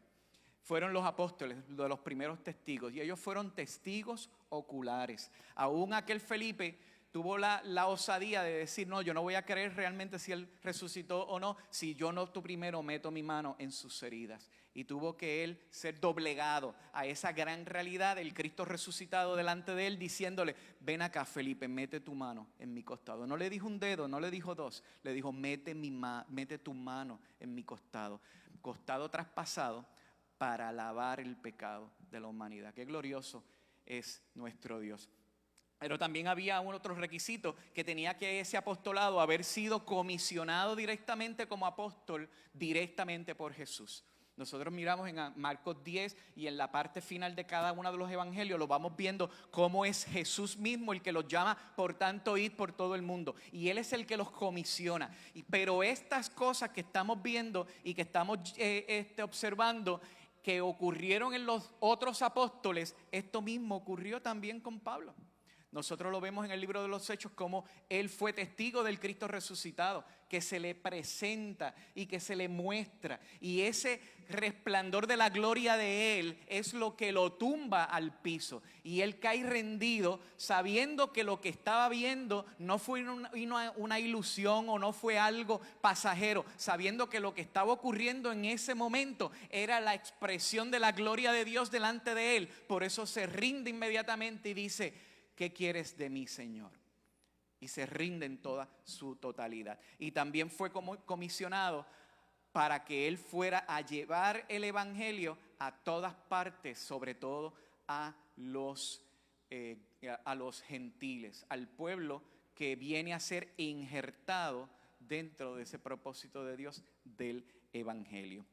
Speaker 6: Fueron los apóstoles, de los primeros testigos. Y ellos fueron testigos oculares. Aún aquel Felipe tuvo la osadía de decir, no, yo no voy a creer realmente si Él resucitó o no, si yo no tú primero meto mi mano en sus heridas. Y tuvo que Él ser doblegado a esa gran realidad del Cristo resucitado delante de Él, diciéndole, ven acá Felipe, mete tu mano en mi costado. No le dijo un dedo, no le dijo dos, le dijo, mete tu mano en mi costado. Costado traspasado para lavar el pecado de la humanidad. Qué glorioso es nuestro Dios. Pero también había otro requisito, que tenía que ese apostolado haber sido comisionado directamente como apóstol, directamente por Jesús. Nosotros miramos en Marcos 10 y en la parte final de cada uno de los evangelios lo vamos viendo cómo es Jesús mismo el que los llama, por tanto, id por todo el mundo. Y Él es el que los comisiona. Pero estas cosas que estamos viendo y que estamos observando que ocurrieron en los otros apóstoles, esto mismo ocurrió también con Pablo. Nosotros lo vemos en el libro de los Hechos como él fue testigo del Cristo resucitado, que se le presenta y que se le muestra. Y ese resplandor de la gloria de él es lo que lo tumba al piso. Y él cae rendido sabiendo que lo que estaba viendo no fue una ilusión o no fue algo pasajero. Sabiendo que lo que estaba ocurriendo en ese momento era la expresión de la gloria de Dios delante de él. Por eso se rinde inmediatamente y dice, ¿qué quieres de mí, Señor? Y se rinde en toda su totalidad. Y también fue comisionado para que él fuera a llevar el evangelio a todas partes, sobre todo a los gentiles, al pueblo que viene a ser injertado dentro de ese propósito de Dios del evangelio.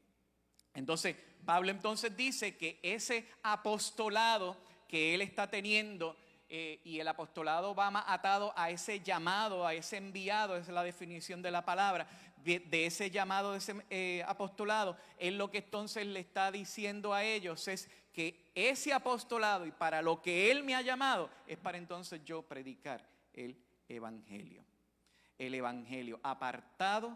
Speaker 6: Entonces, Pablo entonces dice que ese apostolado que él está teniendo, y el apostolado va más atado a ese llamado, a ese enviado, esa es la definición de la palabra, de ese llamado, de ese apostolado. Él lo que entonces le está diciendo a ellos es que ese apostolado y para lo que Él me ha llamado es para entonces yo predicar el evangelio. El evangelio, apartado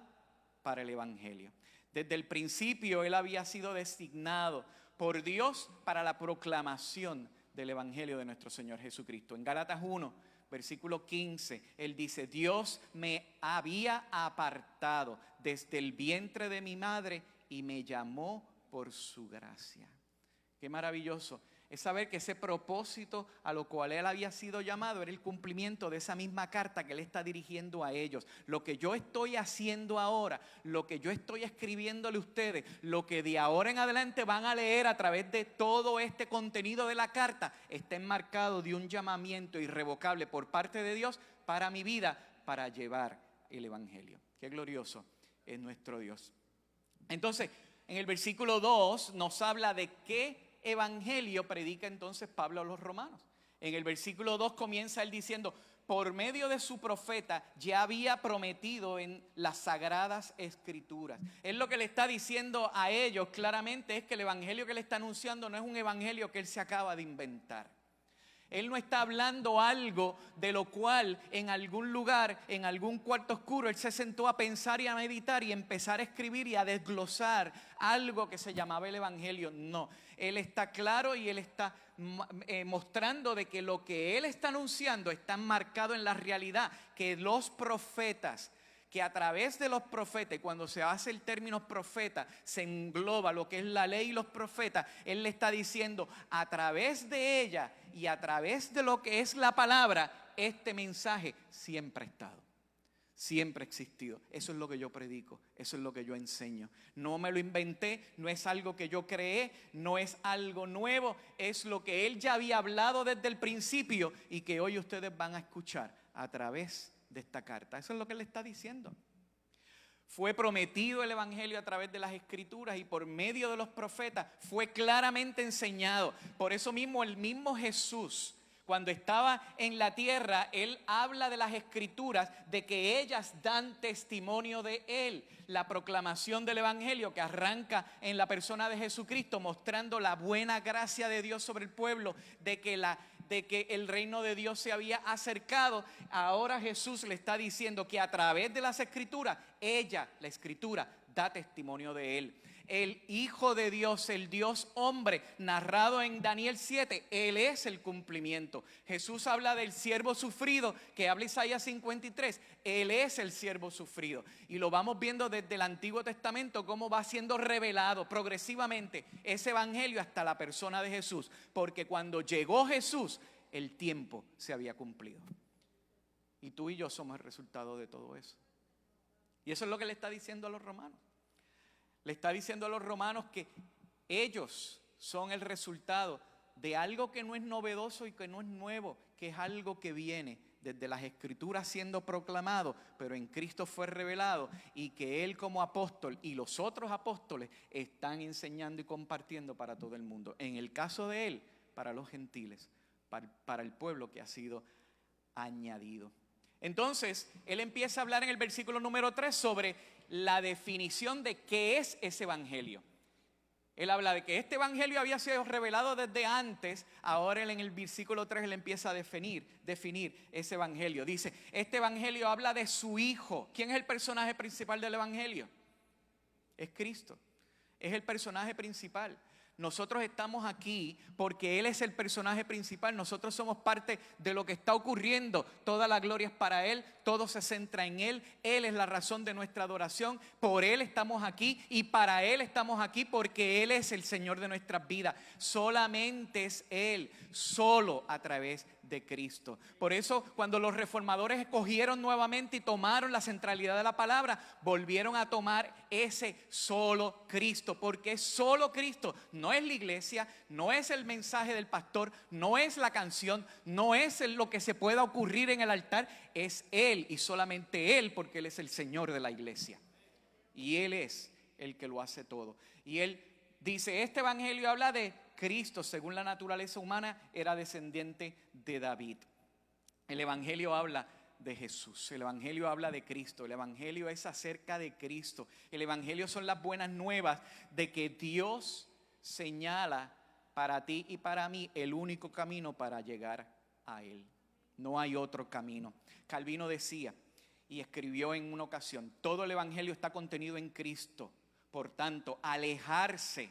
Speaker 6: para el evangelio. Desde el principio Él había sido designado por Dios para la proclamación del evangelio de nuestro Señor Jesucristo. En Gálatas 1, versículo 15, Él dice, Dios me había apartado desde el vientre de mi madre y me llamó por su gracia. Qué maravilloso es saber que ese propósito a lo cual Él había sido llamado era el cumplimiento de esa misma carta que Él está dirigiendo a ellos. Lo que yo estoy haciendo ahora, lo que yo estoy escribiéndole a ustedes, lo que de ahora en adelante van a leer a través de todo este contenido de la carta, está enmarcado de un llamamiento irrevocable por parte de Dios para mi vida, para llevar el evangelio. Qué glorioso es nuestro Dios. Entonces, en el versículo 2 nos habla de qué evangelio predica entonces Pablo a los romanos. En el versículo 2 comienza él diciendo, por medio de su profeta ya había prometido en las sagradas escrituras. Él lo que le está diciendo a ellos claramente es que el evangelio que él está anunciando no es un evangelio que él se acaba de inventar. Él no está hablando algo de lo cual en algún lugar, en algún cuarto oscuro, él se sentó a pensar y a meditar y empezar a escribir y a desglosar algo que se llamaba el evangelio. No, él está claro y él está mostrando de que lo que él está anunciando está enmarcado en la realidad, que los profetas, que a través de los profetas, y cuando se hace el término profeta, se engloba lo que es la ley y los profetas. Él le está diciendo, a través de ella y a través de lo que es la palabra, este mensaje siempre ha estado, siempre ha existido. Eso es lo que yo predico, eso es lo que yo enseño. No me lo inventé, no es algo que yo creé, no es algo nuevo, es lo que Él ya había hablado desde el principio y que hoy ustedes van a escuchar a través de esta carta. Eso es lo que él está diciendo. Fue prometido el evangelio a través de las escrituras y por medio de los profetas fue claramente enseñado. Por eso mismo el mismo Jesús, cuando estaba en la tierra, él habla de las escrituras, de que ellas dan testimonio de él. La proclamación del evangelio que arranca en la persona de Jesucristo, mostrando la buena gracia de Dios sobre el pueblo, de que el reino de Dios se había acercado. Ahora Jesús le está diciendo que a través de las escrituras, la escritura da testimonio de Él. El Hijo de Dios, el Dios hombre, narrado en Daniel 7, Él es el cumplimiento. Jesús habla del siervo sufrido, que habla Isaías 53, Él es el siervo sufrido. Y lo vamos viendo desde el Antiguo Testamento, cómo va siendo revelado progresivamente ese evangelio hasta la persona de Jesús. Porque cuando llegó Jesús, el tiempo se había cumplido. Y tú y yo somos el resultado de todo eso. Y eso es lo que le está diciendo a los romanos. Le está diciendo a los romanos que ellos son el resultado de algo que no es novedoso y que no es nuevo, que es algo que viene desde las Escrituras siendo proclamado, pero en Cristo fue revelado, y que Él como apóstol y los otros apóstoles están enseñando y compartiendo para todo el mundo. En el caso de Él, para los gentiles, para el pueblo que ha sido añadido. Entonces, Él empieza a hablar en el versículo número 3 sobre la definición de qué es ese evangelio. Él habla de que este evangelio había sido revelado desde antes. Ahora él en el versículo 3 él empieza a definir ese evangelio. Dice, este evangelio habla de su Hijo. ¿Quién es el personaje principal del evangelio? Es Cristo. Es el personaje principal. Nosotros estamos aquí porque Él es el personaje principal. Nosotros somos parte de lo que está ocurriendo. Toda la gloria es para Él. Todo se centra en Él. Él es la razón de nuestra adoración. Por Él estamos aquí y para Él estamos aquí porque Él es el Señor de nuestras vidas. Solamente es Él, solo a través de Cristo. Por eso cuando los reformadores escogieron nuevamente y tomaron la centralidad de la palabra, volvieron a tomar ese solo Cristo, porque es solo Cristo. No es la iglesia, no es el mensaje del pastor, no es la canción, no es lo que se pueda ocurrir en el altar, es Él y solamente Él, porque Él es el Señor de la iglesia y Él es el que lo hace todo. Y Él dice, este evangelio habla de Cristo, según la naturaleza humana, era descendiente de David. El evangelio habla de Jesús, el evangelio habla de Cristo, el evangelio es acerca de Cristo. El evangelio son las buenas nuevas de que Dios señala para ti y para mí el único camino para llegar a Él. No hay otro camino. Calvino decía y escribió en una ocasión, todo el evangelio está contenido en Cristo. Por tanto, alejarse,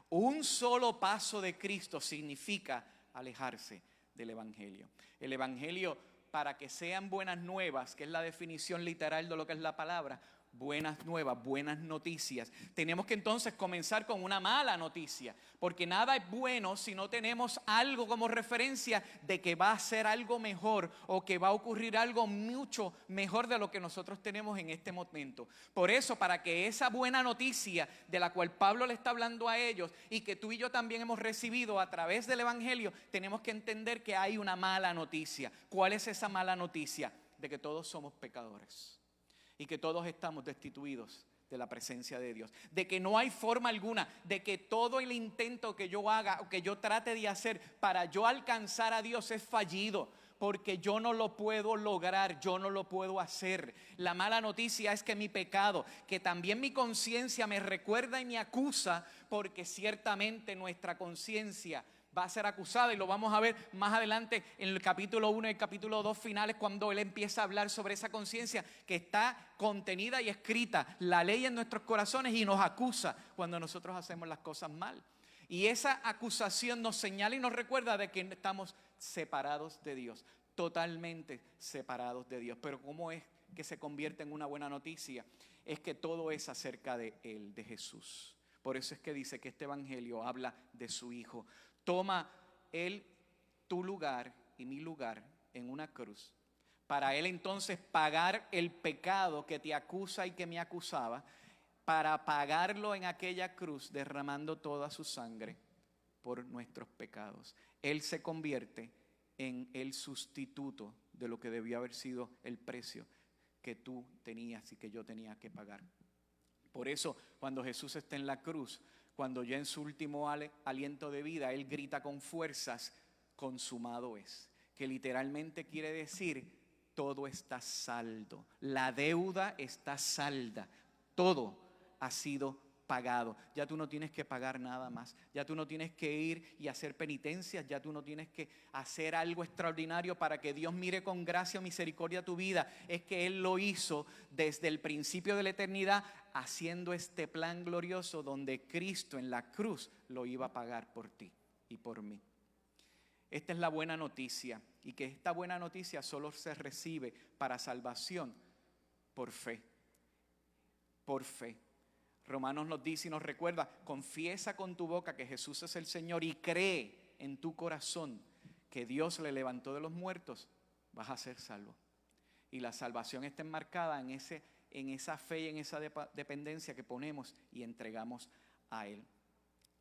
Speaker 6: un solo paso de Cristo significa alejarse del evangelio. El evangelio, para que sean buenas nuevas, que es la definición literal de lo que es la palabra, buenas nuevas, buenas noticias. Tenemos que entonces comenzar con una mala noticia, porque nada es bueno si no tenemos algo como referencia de que va a ser algo mejor o que va a ocurrir algo mucho mejor de lo que nosotros tenemos en este momento. Por eso, para que esa buena noticia de la cual Pablo le está hablando a ellos y que tú y yo también hemos recibido a través del evangelio, tenemos que entender que hay una mala noticia. ¿Cuál es esa mala noticia? De que todos somos pecadores y que todos estamos destituidos de la presencia de Dios, de que no hay forma alguna, de que todo el intento que yo haga o que yo trate de hacer para yo alcanzar a Dios es fallido, porque yo no lo puedo lograr, yo no lo puedo hacer. La mala noticia es que mi pecado, que también mi conciencia me recuerda y me acusa, porque ciertamente nuestra conciencia va a ser acusada, y lo vamos a ver más adelante en el capítulo 1 y el capítulo 2 finales, cuando él empieza a hablar sobre esa conciencia que está contenida y escrita, la ley en nuestros corazones, y nos acusa cuando nosotros hacemos las cosas mal. Y esa acusación nos señala y nos recuerda de que estamos separados de Dios, totalmente separados de Dios. Pero ¿cómo es que se convierte en una buena noticia? Es que todo es acerca de Él, de Jesús. Por eso es que dice que este evangelio habla de su Hijo. Toma Él tu lugar y mi lugar en una cruz, para Él entonces pagar el pecado que te acusa y que me acusaba, para pagarlo en aquella cruz, derramando toda su sangre por nuestros pecados. Él se convierte en el sustituto de lo que debió haber sido el precio que tú tenías y que yo tenía que pagar. Por eso, cuando Jesús está en la cruz, cuando ya en su último aliento de vida, Él grita con fuerzas, consumado es. Que literalmente quiere decir, todo está saldo. La deuda está salda. Todo ha sido pagado. Ya tú no tienes que pagar nada más. Ya tú no tienes que ir y hacer penitencias. Ya tú no tienes que hacer algo extraordinario para que Dios mire con gracia o misericordia tu vida. Es que Él lo hizo desde el principio de la eternidad, haciendo este plan glorioso donde Cristo en la cruz lo iba a pagar por ti y por mí. Esta es la buena noticia, y que esta buena noticia solo se recibe para salvación por fe. Por fe. Romanos nos dice y nos recuerda: confiesa con tu boca que Jesús es el Señor y cree en tu corazón que Dios le levantó de los muertos, vas a ser salvo. Y la salvación está enmarcada en esa fe y en esa dependencia que ponemos y entregamos a Él.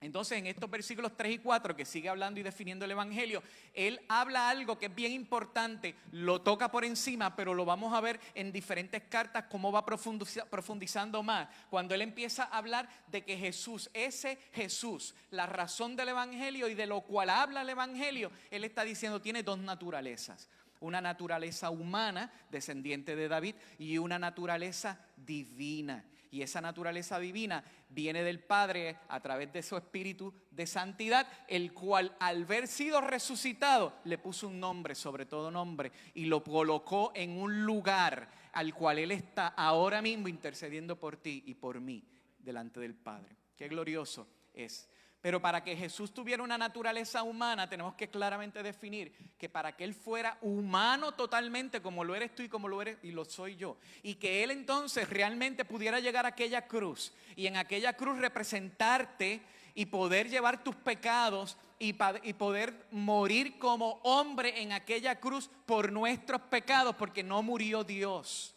Speaker 6: Entonces, en estos versículos 3 y 4, que sigue hablando y definiendo el Evangelio, Él habla algo que es bien importante, lo toca por encima, pero lo vamos a ver en diferentes cartas cómo va profundizando más. Cuando Él empieza a hablar de que Jesús, ese Jesús, la razón del Evangelio y de lo cual habla el Evangelio, Él está diciendo tiene dos naturalezas. Una naturaleza humana, descendiente de David, y una naturaleza divina. Y esa naturaleza divina viene del Padre a través de su Espíritu de santidad, el cual al haber sido resucitado le puso un nombre, sobre todo nombre, y lo colocó en un lugar al cual Él está ahora mismo intercediendo por ti y por mí delante del Padre. Qué glorioso es. Pero para que Jesús tuviera una naturaleza humana, tenemos que claramente definir que para que Él fuera humano totalmente, como lo eres tú y como lo eres y lo soy yo, y que Él entonces realmente pudiera llegar a aquella cruz y en aquella cruz representarte y poder llevar tus pecados y poder morir como hombre en aquella cruz por nuestros pecados, porque no murió Dios.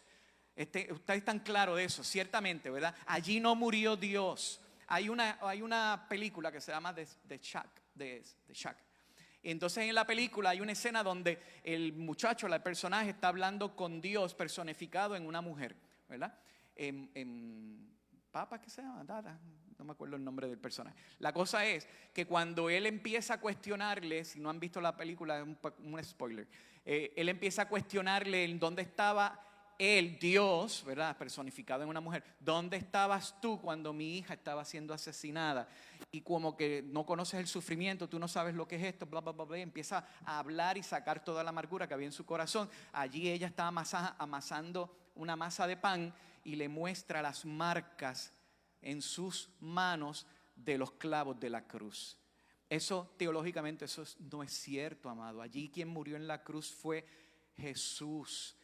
Speaker 6: Ustedes están claros de eso, ciertamente, ¿verdad? Allí no murió Dios. Hay una película que se llama The Shack. Entonces en la película hay una escena donde el muchacho, el personaje, está hablando con Dios personificado en una mujer, ¿verdad? Papa, ¿qué se llama? Dada. No me acuerdo el nombre del personaje. La cosa es que cuando él empieza a cuestionarle, si no han visto la película, es un spoiler. Él empieza a cuestionarle en dónde estaba Él, Dios, ¿verdad? Personificado en una mujer. ¿Dónde estabas tú cuando mi hija estaba siendo asesinada? Y como que no conoces el sufrimiento, tú no sabes lo que es esto, bla, bla, bla, bla. Empieza a hablar y sacar toda la amargura que había en su corazón. Allí ella estaba amasando una masa de pan y le muestra las marcas en sus manos de los clavos de la cruz. Eso, teológicamente, no es cierto, amado. Allí quien murió en la cruz fue Jesús.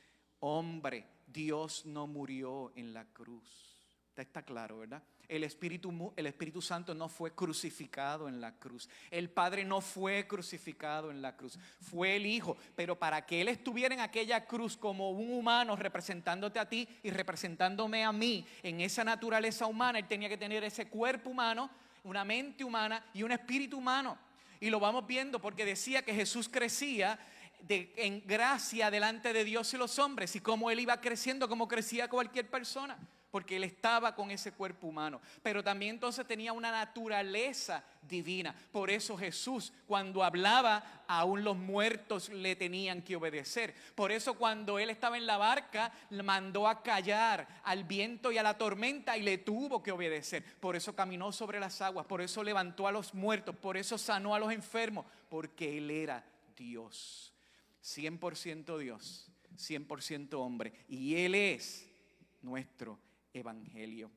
Speaker 6: Hombre, Dios no murió en la cruz. Está claro, ¿verdad? El Espíritu Santo no fue crucificado en la cruz. El Padre no fue crucificado en la cruz. Fue el Hijo. Pero para que Él estuviera en aquella cruz como un humano representándote a ti y representándome a mí en esa naturaleza humana, Él tenía que tener ese cuerpo humano, una mente humana y un espíritu humano. Y lo vamos viendo porque decía que Jesús crecía en gracia delante de Dios y los hombres, y cómo Él iba creciendo como crecía cualquier persona, porque Él estaba con ese cuerpo humano, pero también entonces tenía una naturaleza divina. Por eso Jesús, cuando hablaba, aún los muertos le tenían que obedecer. Por eso cuando Él estaba en la barca, le mandó a callar al viento y a la tormenta y le tuvo que obedecer. Por eso caminó sobre las aguas, por eso levantó a los muertos, por eso sanó a los enfermos, porque Él era Dios. 100% Dios, 100% hombre, y Él es nuestro Evangelio.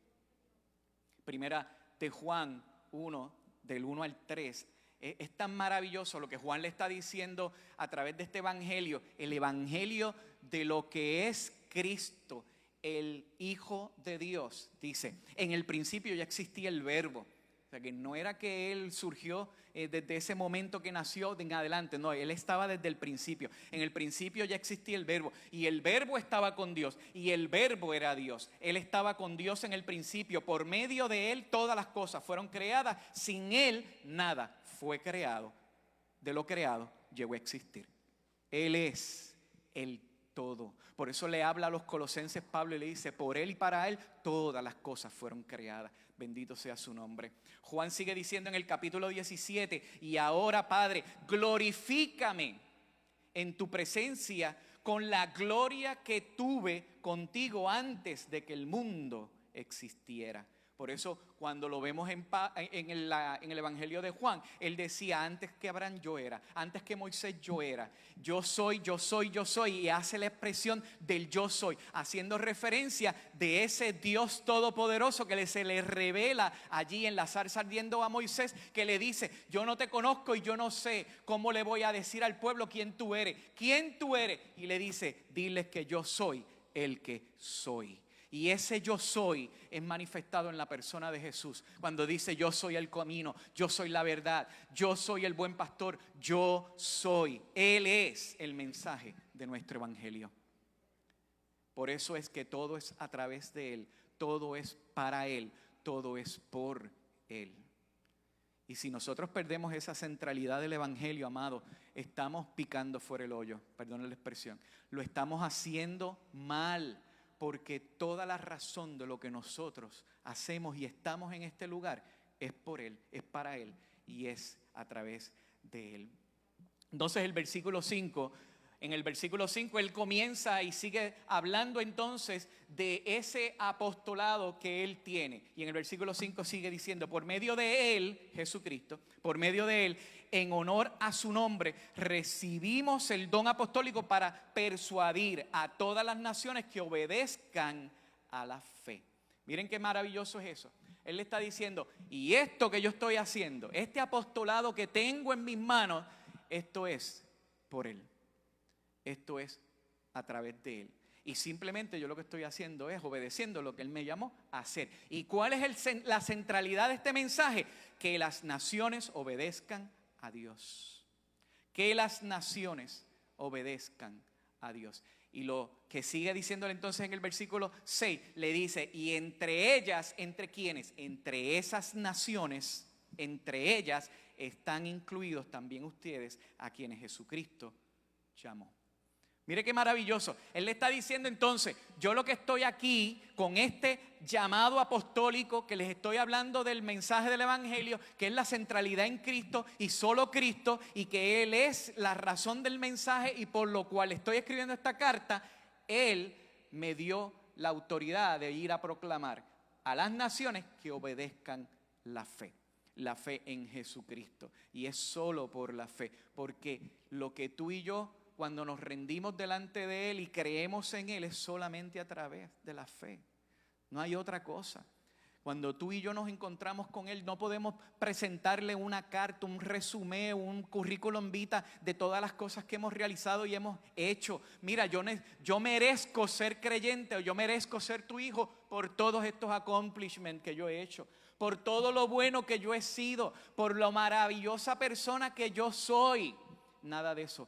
Speaker 6: Primera de Juan 1, del 1 al 3, es tan maravilloso lo que Juan le está diciendo a través de este Evangelio, el Evangelio de lo que es Cristo, el Hijo de Dios. Dice, en el principio ya existía el Verbo. O sea, que no era que Él surgió desde ese momento que nació en adelante. No, Él estaba desde el principio. En el principio ya existía el Verbo. Y el Verbo estaba con Dios. Y el Verbo era Dios. Él estaba con Dios en el principio. Por medio de Él todas las cosas fueron creadas. Sin Él nada fue creado. De lo creado llegó a existir. Él es el todo. Por eso le habla a los colosenses Pablo y le dice, por Él y para Él todas las cosas fueron creadas. Bendito sea su nombre. Juan sigue diciendo en el capítulo 17, y ahora, Padre, glorifícame en tu presencia con la gloria que tuve contigo antes de que el mundo existiera. Por eso cuando lo vemos en el Evangelio de Juan, él decía, antes que Abraham yo era, antes que Moisés yo era, yo soy, yo soy, yo soy, y hace la expresión del yo soy, haciendo referencia de ese Dios todopoderoso que se le revela allí en la zarza ardiendo a Moisés, que le dice, yo no te conozco y yo no sé cómo le voy a decir al pueblo quién tú eres, y le dice, diles que yo soy el que soy. Y ese yo soy es manifestado en la persona de Jesús. Cuando dice yo soy el camino, yo soy la verdad, yo soy el buen pastor, yo soy. Él es el mensaje de nuestro evangelio. Por eso es que todo es a través de Él, todo es para Él, todo es por Él. Y si nosotros perdemos esa centralidad del evangelio, amado, estamos picando fuera el hoyo, perdón la expresión. Lo estamos haciendo mal. Porque toda la razón de lo que nosotros hacemos y estamos en este lugar es por Él, es para Él y es a través de Él. Entonces en el versículo 5, Él comienza y sigue hablando entonces de ese apostolado que Él tiene. Y en el versículo 5 sigue diciendo, por medio de Él, Jesucristo, por medio de Él, en honor a su nombre, recibimos el don apostólico para persuadir a todas las naciones que obedezcan a la fe. Miren qué maravilloso es eso. Él le está diciendo, y esto que yo estoy haciendo, este apostolado que tengo en mis manos, esto es por Él. Esto es a través de Él. Y simplemente yo lo que estoy haciendo es obedeciendo lo que Él me llamó a hacer. ¿Y cuál es la centralidad de este mensaje? Que las naciones obedezcan a Dios. Que las naciones obedezcan a Dios. Y lo que sigue diciéndole entonces en el versículo 6, le dice, y entre ellas, ¿entre quiénes? Entre esas naciones, entre ellas están incluidos también ustedes a quienes Jesucristo llamó. Mire qué maravilloso. Él le está diciendo entonces, yo lo que estoy aquí con este llamado apostólico, que les estoy hablando del mensaje del evangelio, que es la centralidad en Cristo y solo Cristo, y que Él es la razón del mensaje y por lo cual estoy escribiendo esta carta, Él me dio la autoridad de ir a proclamar a las naciones que obedezcan la fe en Jesucristo. Y es solo por la fe, porque lo que tú y yo, cuando nos rendimos delante de Él y creemos en Él, es solamente a través de la fe. No hay otra cosa. Cuando tú y yo nos encontramos con Él, no podemos presentarle una carta, un resumen, un currículum vitae de todas las cosas que hemos realizado y hemos hecho. Mira, yo merezco ser creyente, o yo merezco ser tu hijo por todos estos accomplishments que yo he hecho, por todo lo bueno que yo he sido, por lo maravillosa persona que yo soy. Nada de eso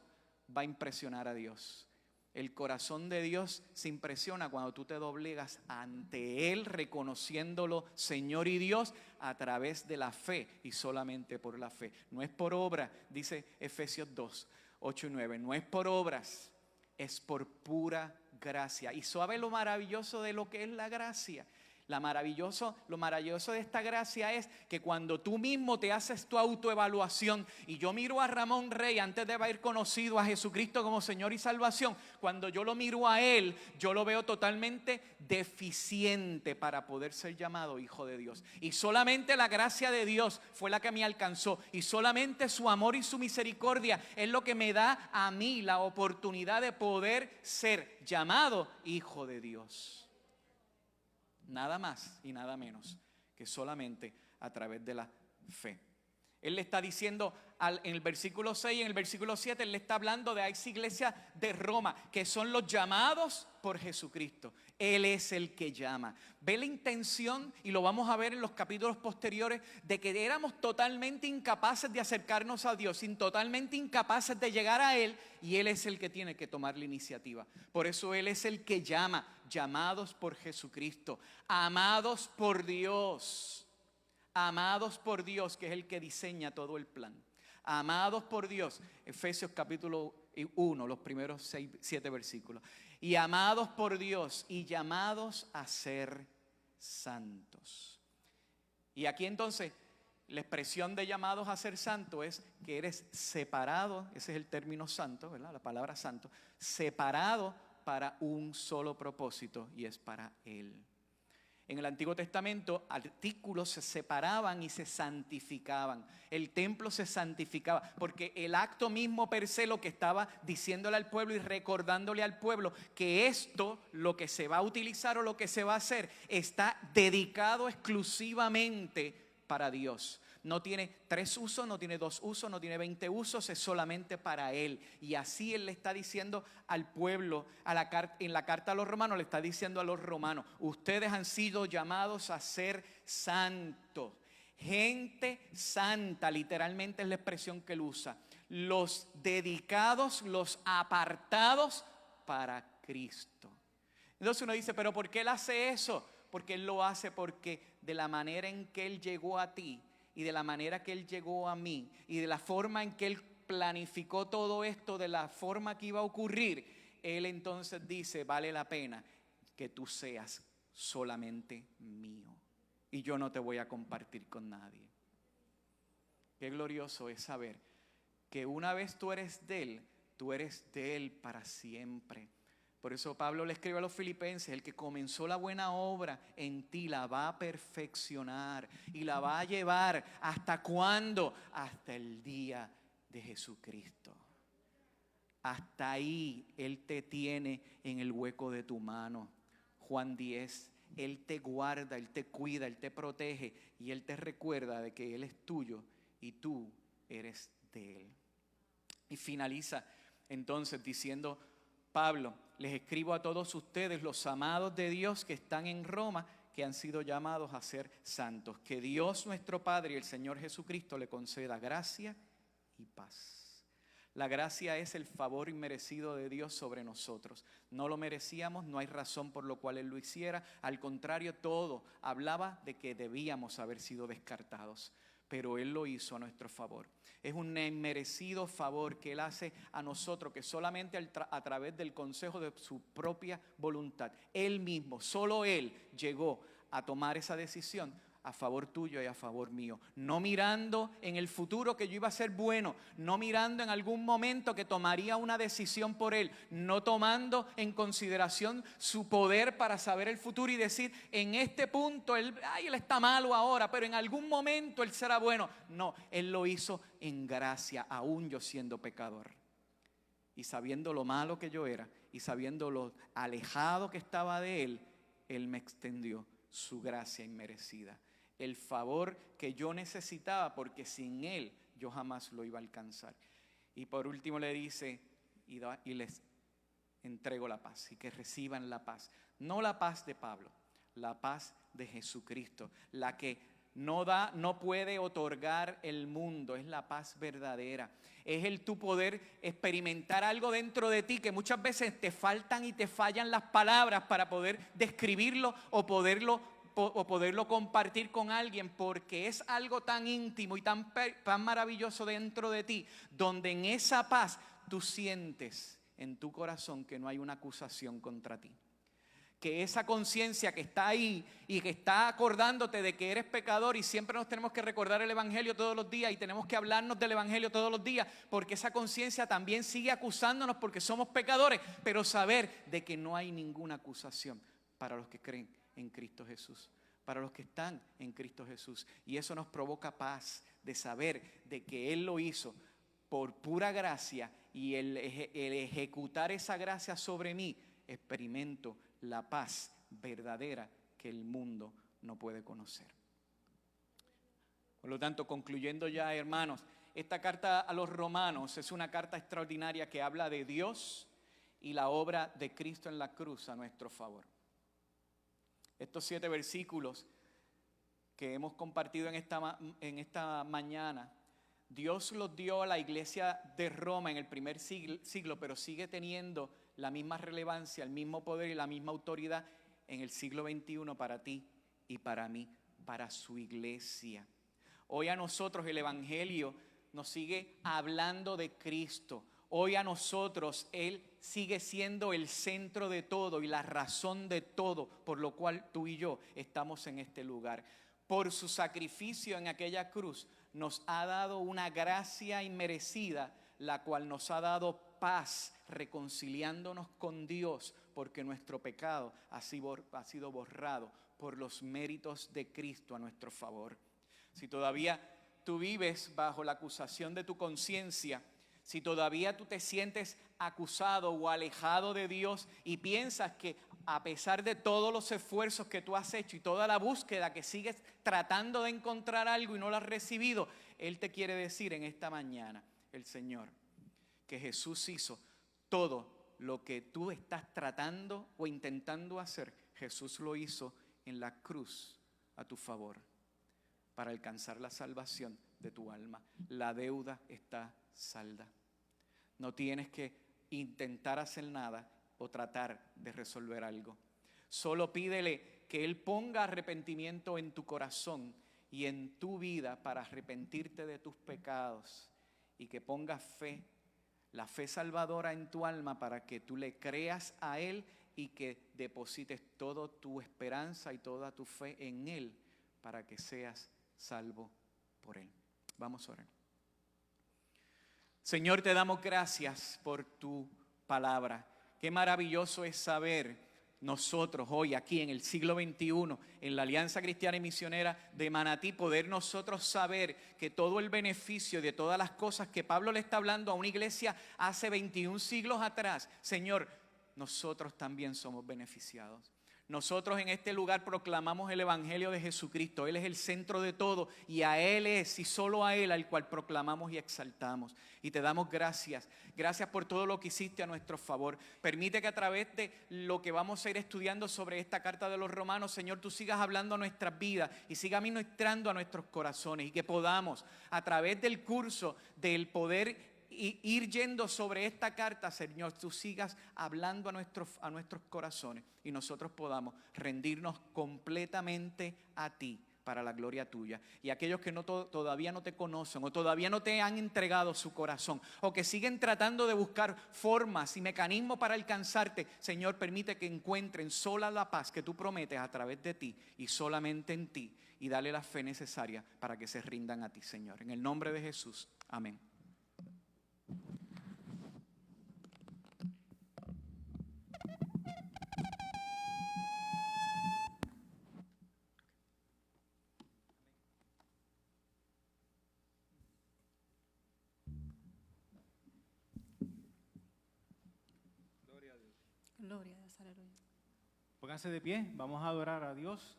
Speaker 6: va a impresionar a Dios. El corazón de Dios se impresiona cuando tú te doblegas ante Él, reconociéndolo Señor y Dios a través de la fe y solamente por la fe. No es por obra, dice Efesios 2, 8 y 9. No es por obras, es por pura gracia. Y sabe lo maravilloso de lo que es la gracia. Lo maravilloso de esta gracia es que cuando tú mismo te haces tu autoevaluación, y yo miro a Ramón Rey antes de haber conocido a Jesucristo como Señor y Salvación, cuando yo lo miro a Él, yo lo veo totalmente deficiente para poder ser llamado hijo de Dios. Y solamente la gracia de Dios fue la que me alcanzó, y solamente su amor y su misericordia es lo que me da a mí la oportunidad de poder ser llamado hijo de Dios. Nada más y nada menos que solamente a través de la fe. Él le está diciendo en el versículo 6 y en el versículo 7, Él le está hablando de esa iglesia de Roma, que son los llamados por Jesucristo. Él es el que llama. Ve la intención, y lo vamos a ver en los capítulos posteriores, de que éramos totalmente incapaces de acercarnos a Dios, totalmente incapaces de llegar a Él, y Él es el que tiene que tomar la iniciativa. Por eso Él es el que llama, llamados por Jesucristo, amados por Dios, que es el que diseña todo el plan. Amados por Dios, Efesios capítulo 1, los primeros 7 versículos. Y amados por Dios y llamados a ser santos. Y aquí entonces la expresión de llamados a ser santo es que eres separado, ese es el término santo, ¿verdad? La palabra santo, separado para un solo propósito, y es para Él. En el Antiguo Testamento, artículos se separaban y se santificaban. El templo se santificaba, porque el acto mismo per se, lo que estaba diciéndole al pueblo y recordándole al pueblo que esto, lo que se va a utilizar o lo que se va a hacer, está dedicado exclusivamente para Dios. No tiene 3 usos, no tiene 2 usos, no tiene 20 usos, es solamente para Él. Y así Él le está diciendo al pueblo, en la carta a los romanos, le está diciendo a los romanos: ustedes han sido llamados a ser santos. Gente santa, literalmente es la expresión que Él usa. Los dedicados, los apartados para Cristo. Entonces uno dice, ¿pero por qué Él hace eso? Porque Él lo hace porque de la manera en que Él llegó a ti, y de la manera que Él llegó a mí, y de la forma en que Él planificó todo esto, de la forma que iba a ocurrir, Él entonces dice: vale la pena que tú seas solamente mío, y yo no te voy a compartir con nadie. Qué glorioso es saber que una vez tú eres de Él para siempre. Por eso Pablo le escribe a los filipenses: el que comenzó la buena obra en ti la va a perfeccionar y la va a llevar ¿hasta cuándo? Hasta el día de Jesucristo. Hasta ahí Él te tiene en el hueco de tu mano. Juan 10, Él te guarda, Él te cuida, Él te protege y Él te recuerda de que Él es tuyo y tú eres de Él. Y finaliza entonces diciendo Pablo: les escribo a todos ustedes, los amados de Dios que están en Roma, que han sido llamados a ser santos. Que Dios nuestro Padre y el Señor Jesucristo le conceda gracia y paz. La gracia es el favor inmerecido de Dios sobre nosotros. No lo merecíamos, no hay razón por lo cual Él lo hiciera. Al contrario, todo hablaba de que debíamos haber sido descartados, pero Él lo hizo a nuestro favor. Es un inmerecido favor que Él hace a nosotros, que solamente a través del consejo de su propia voluntad, Él mismo, solo Él llegó a tomar esa decisión a favor tuyo y a favor mío. No mirando en el futuro que yo iba a ser bueno, no mirando en algún momento que tomaría una decisión por Él, no tomando en consideración su poder para saber el futuro y decir: en este punto Él está malo ahora, pero en algún momento Él será bueno. No, Él lo hizo en gracia, aún yo siendo pecador. Y sabiendo lo malo que yo era y sabiendo lo alejado que estaba de Él, Él me extendió su gracia inmerecida. El favor que yo necesitaba, porque sin Él yo jamás lo iba a alcanzar. Y por último le dice: y les entrego la paz, y que reciban la paz. No la paz de Pablo, la paz de Jesucristo, la que no puede otorgar el mundo. Es la paz verdadera. Es el tu poder experimentar algo dentro de ti que muchas veces te faltan y te fallan las palabras para poder describirlo o poderlo compartir con alguien, porque es algo tan íntimo y tan maravilloso dentro de ti, donde en esa paz tú sientes en tu corazón que no hay una acusación contra ti. Que esa conciencia que está ahí y que está acordándote de que eres pecador, y siempre nos tenemos que recordar el Evangelio todos los días y tenemos que hablarnos del Evangelio todos los días, porque esa conciencia también sigue acusándonos porque somos pecadores, pero saber de que no hay ninguna acusación para los que creen en Cristo Jesús, para los que están en Cristo Jesús. Y eso nos provoca paz de saber de que Él lo hizo por pura gracia, y el ejecutar esa gracia sobre mí, experimento la paz verdadera que el mundo no puede conocer. Por lo tanto, concluyendo ya, hermanos, esta carta a los romanos es una carta extraordinaria que habla de Dios y la obra de Cristo en la cruz a nuestro favor. Estos 7 versículos que hemos compartido en esta mañana, Dios los dio a la iglesia de Roma en el primer siglo, pero sigue teniendo la misma relevancia, el mismo poder y la misma autoridad en el siglo XXI para ti y para mí, para su iglesia. Hoy a nosotros el Evangelio nos sigue hablando de Cristo. Hoy a nosotros Él sigue siendo el centro de todo y la razón de todo, por lo cual tú y yo estamos en este lugar. Por su sacrificio en aquella cruz nos ha dado una gracia inmerecida, la cual nos ha dado paz, reconciliándonos con Dios, porque nuestro pecado ha sido borrado por los méritos de Cristo a nuestro favor. Si todavía tú vives bajo la acusación de tu conciencia, si todavía tú te sientes acusado o alejado de Dios y piensas que a pesar de todos los esfuerzos que tú has hecho y toda la búsqueda que sigues tratando de encontrar algo y no lo has recibido, Él te quiere decir en esta mañana, el Señor, que Jesús hizo todo lo que tú estás tratando o intentando hacer. Jesús lo hizo en la cruz a tu favor para alcanzar la salvación de tu alma. La deuda está salda. No tienes que intentar hacer nada o tratar de resolver algo. Solo pídele que Él ponga arrepentimiento en tu corazón y en tu vida para arrepentirte de tus pecados, y que pongas fe, la fe salvadora en tu alma, para que tú le creas a Él y que deposites toda tu esperanza y toda tu fe en Él para que seas salvo por Él. Vamos a orar. Señor, te damos gracias por tu palabra. Qué maravilloso es saber nosotros hoy aquí en el siglo XXI, en la Alianza Cristiana y Misionera de Manatí, poder nosotros saber que todo el beneficio de todas las cosas que Pablo le está hablando a una iglesia hace 21 siglos atrás, Señor, nosotros también somos beneficiados. Nosotros en este lugar proclamamos el Evangelio de Jesucristo. Él es el centro de todo y a Él es, y solo a Él, al cual proclamamos y exaltamos. Y te damos gracias. Gracias por todo lo que hiciste a nuestro favor. Permite que a través de lo que vamos a ir estudiando sobre esta carta de los Romanos, Señor, tú sigas hablando a nuestras vidas y sigas ministrando a nuestros corazones, y que podamos, a través del curso del poder y ir yendo sobre esta carta, Señor, tú sigas hablando a nuestros corazones y nosotros podamos rendirnos completamente a ti para la gloria tuya. Y aquellos que todavía no te conocen o todavía no te han entregado su corazón o que siguen tratando de buscar formas y mecanismos para alcanzarte, Señor, permite que encuentren sola la paz que tú prometes a través de ti y solamente en ti, y dale la fe necesaria para que se rindan a ti, Señor. En el nombre de Jesús, amén.
Speaker 2: Gloria a Dios, aleluya.
Speaker 5: Pónganse de pie, vamos a adorar a Dios.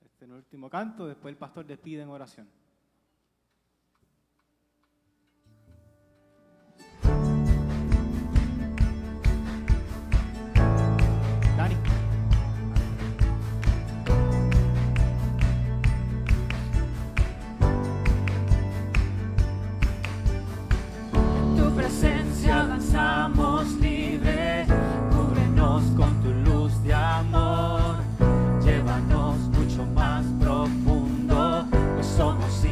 Speaker 5: Este es el último canto, después el pastor despide en oración. Dani.
Speaker 3: Tu presencia avanzamos libre, cúbrenos con tu luz de amor, llévanos mucho más profundo, pues somos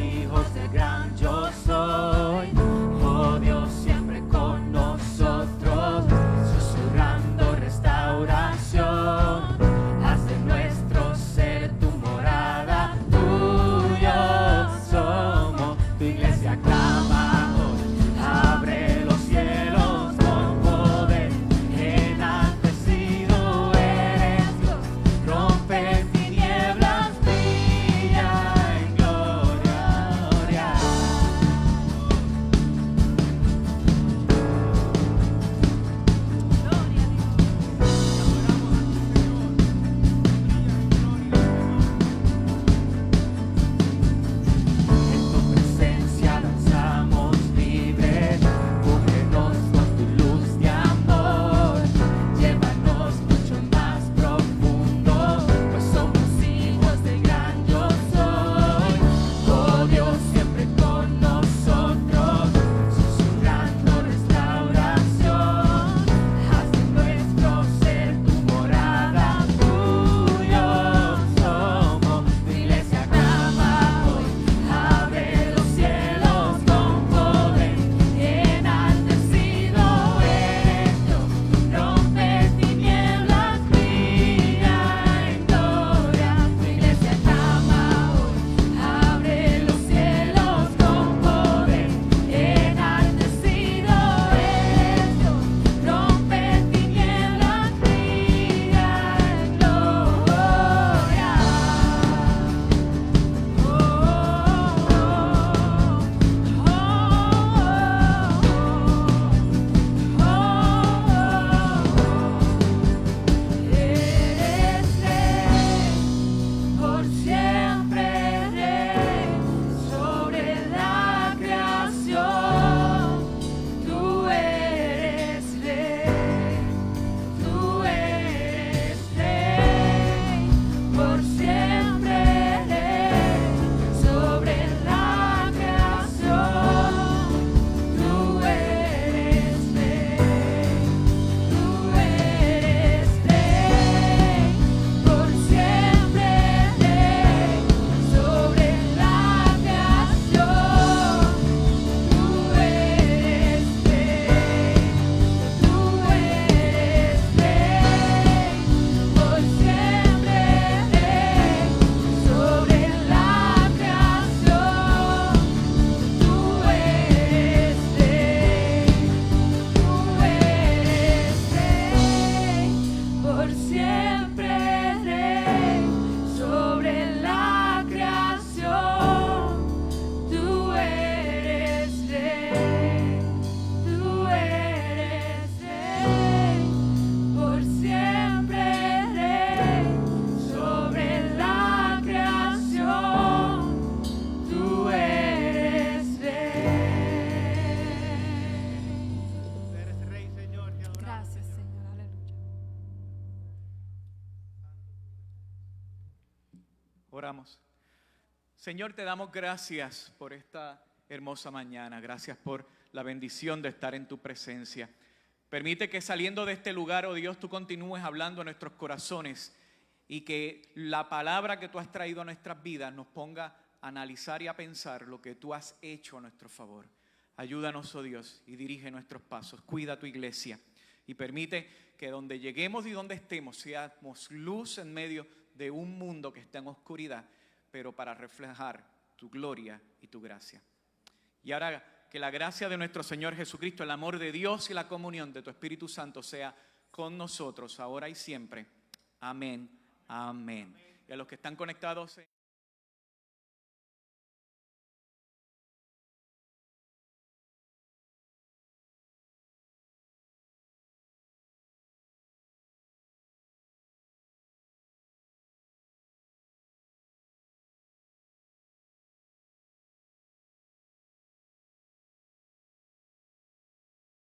Speaker 6: Oramos. Señor, te damos gracias por esta hermosa mañana. Gracias por la bendición de estar en tu presencia. Permite que saliendo de este lugar, oh Dios, tú continúes hablando a nuestros corazones y que la palabra que tú has traído a nuestras vidas nos ponga a analizar y a pensar lo que tú has hecho a nuestro favor. Ayúdanos, oh Dios, y dirige nuestros pasos. Cuida a tu iglesia y permite que donde lleguemos y donde estemos seamos luz en medio de un mundo que está en oscuridad, pero para reflejar tu gloria y tu gracia. Y ahora que la gracia de nuestro Señor Jesucristo, el amor de Dios y la comunión de tu Espíritu Santo sea con nosotros ahora y siempre. Amén. Amén. Y a los que están conectados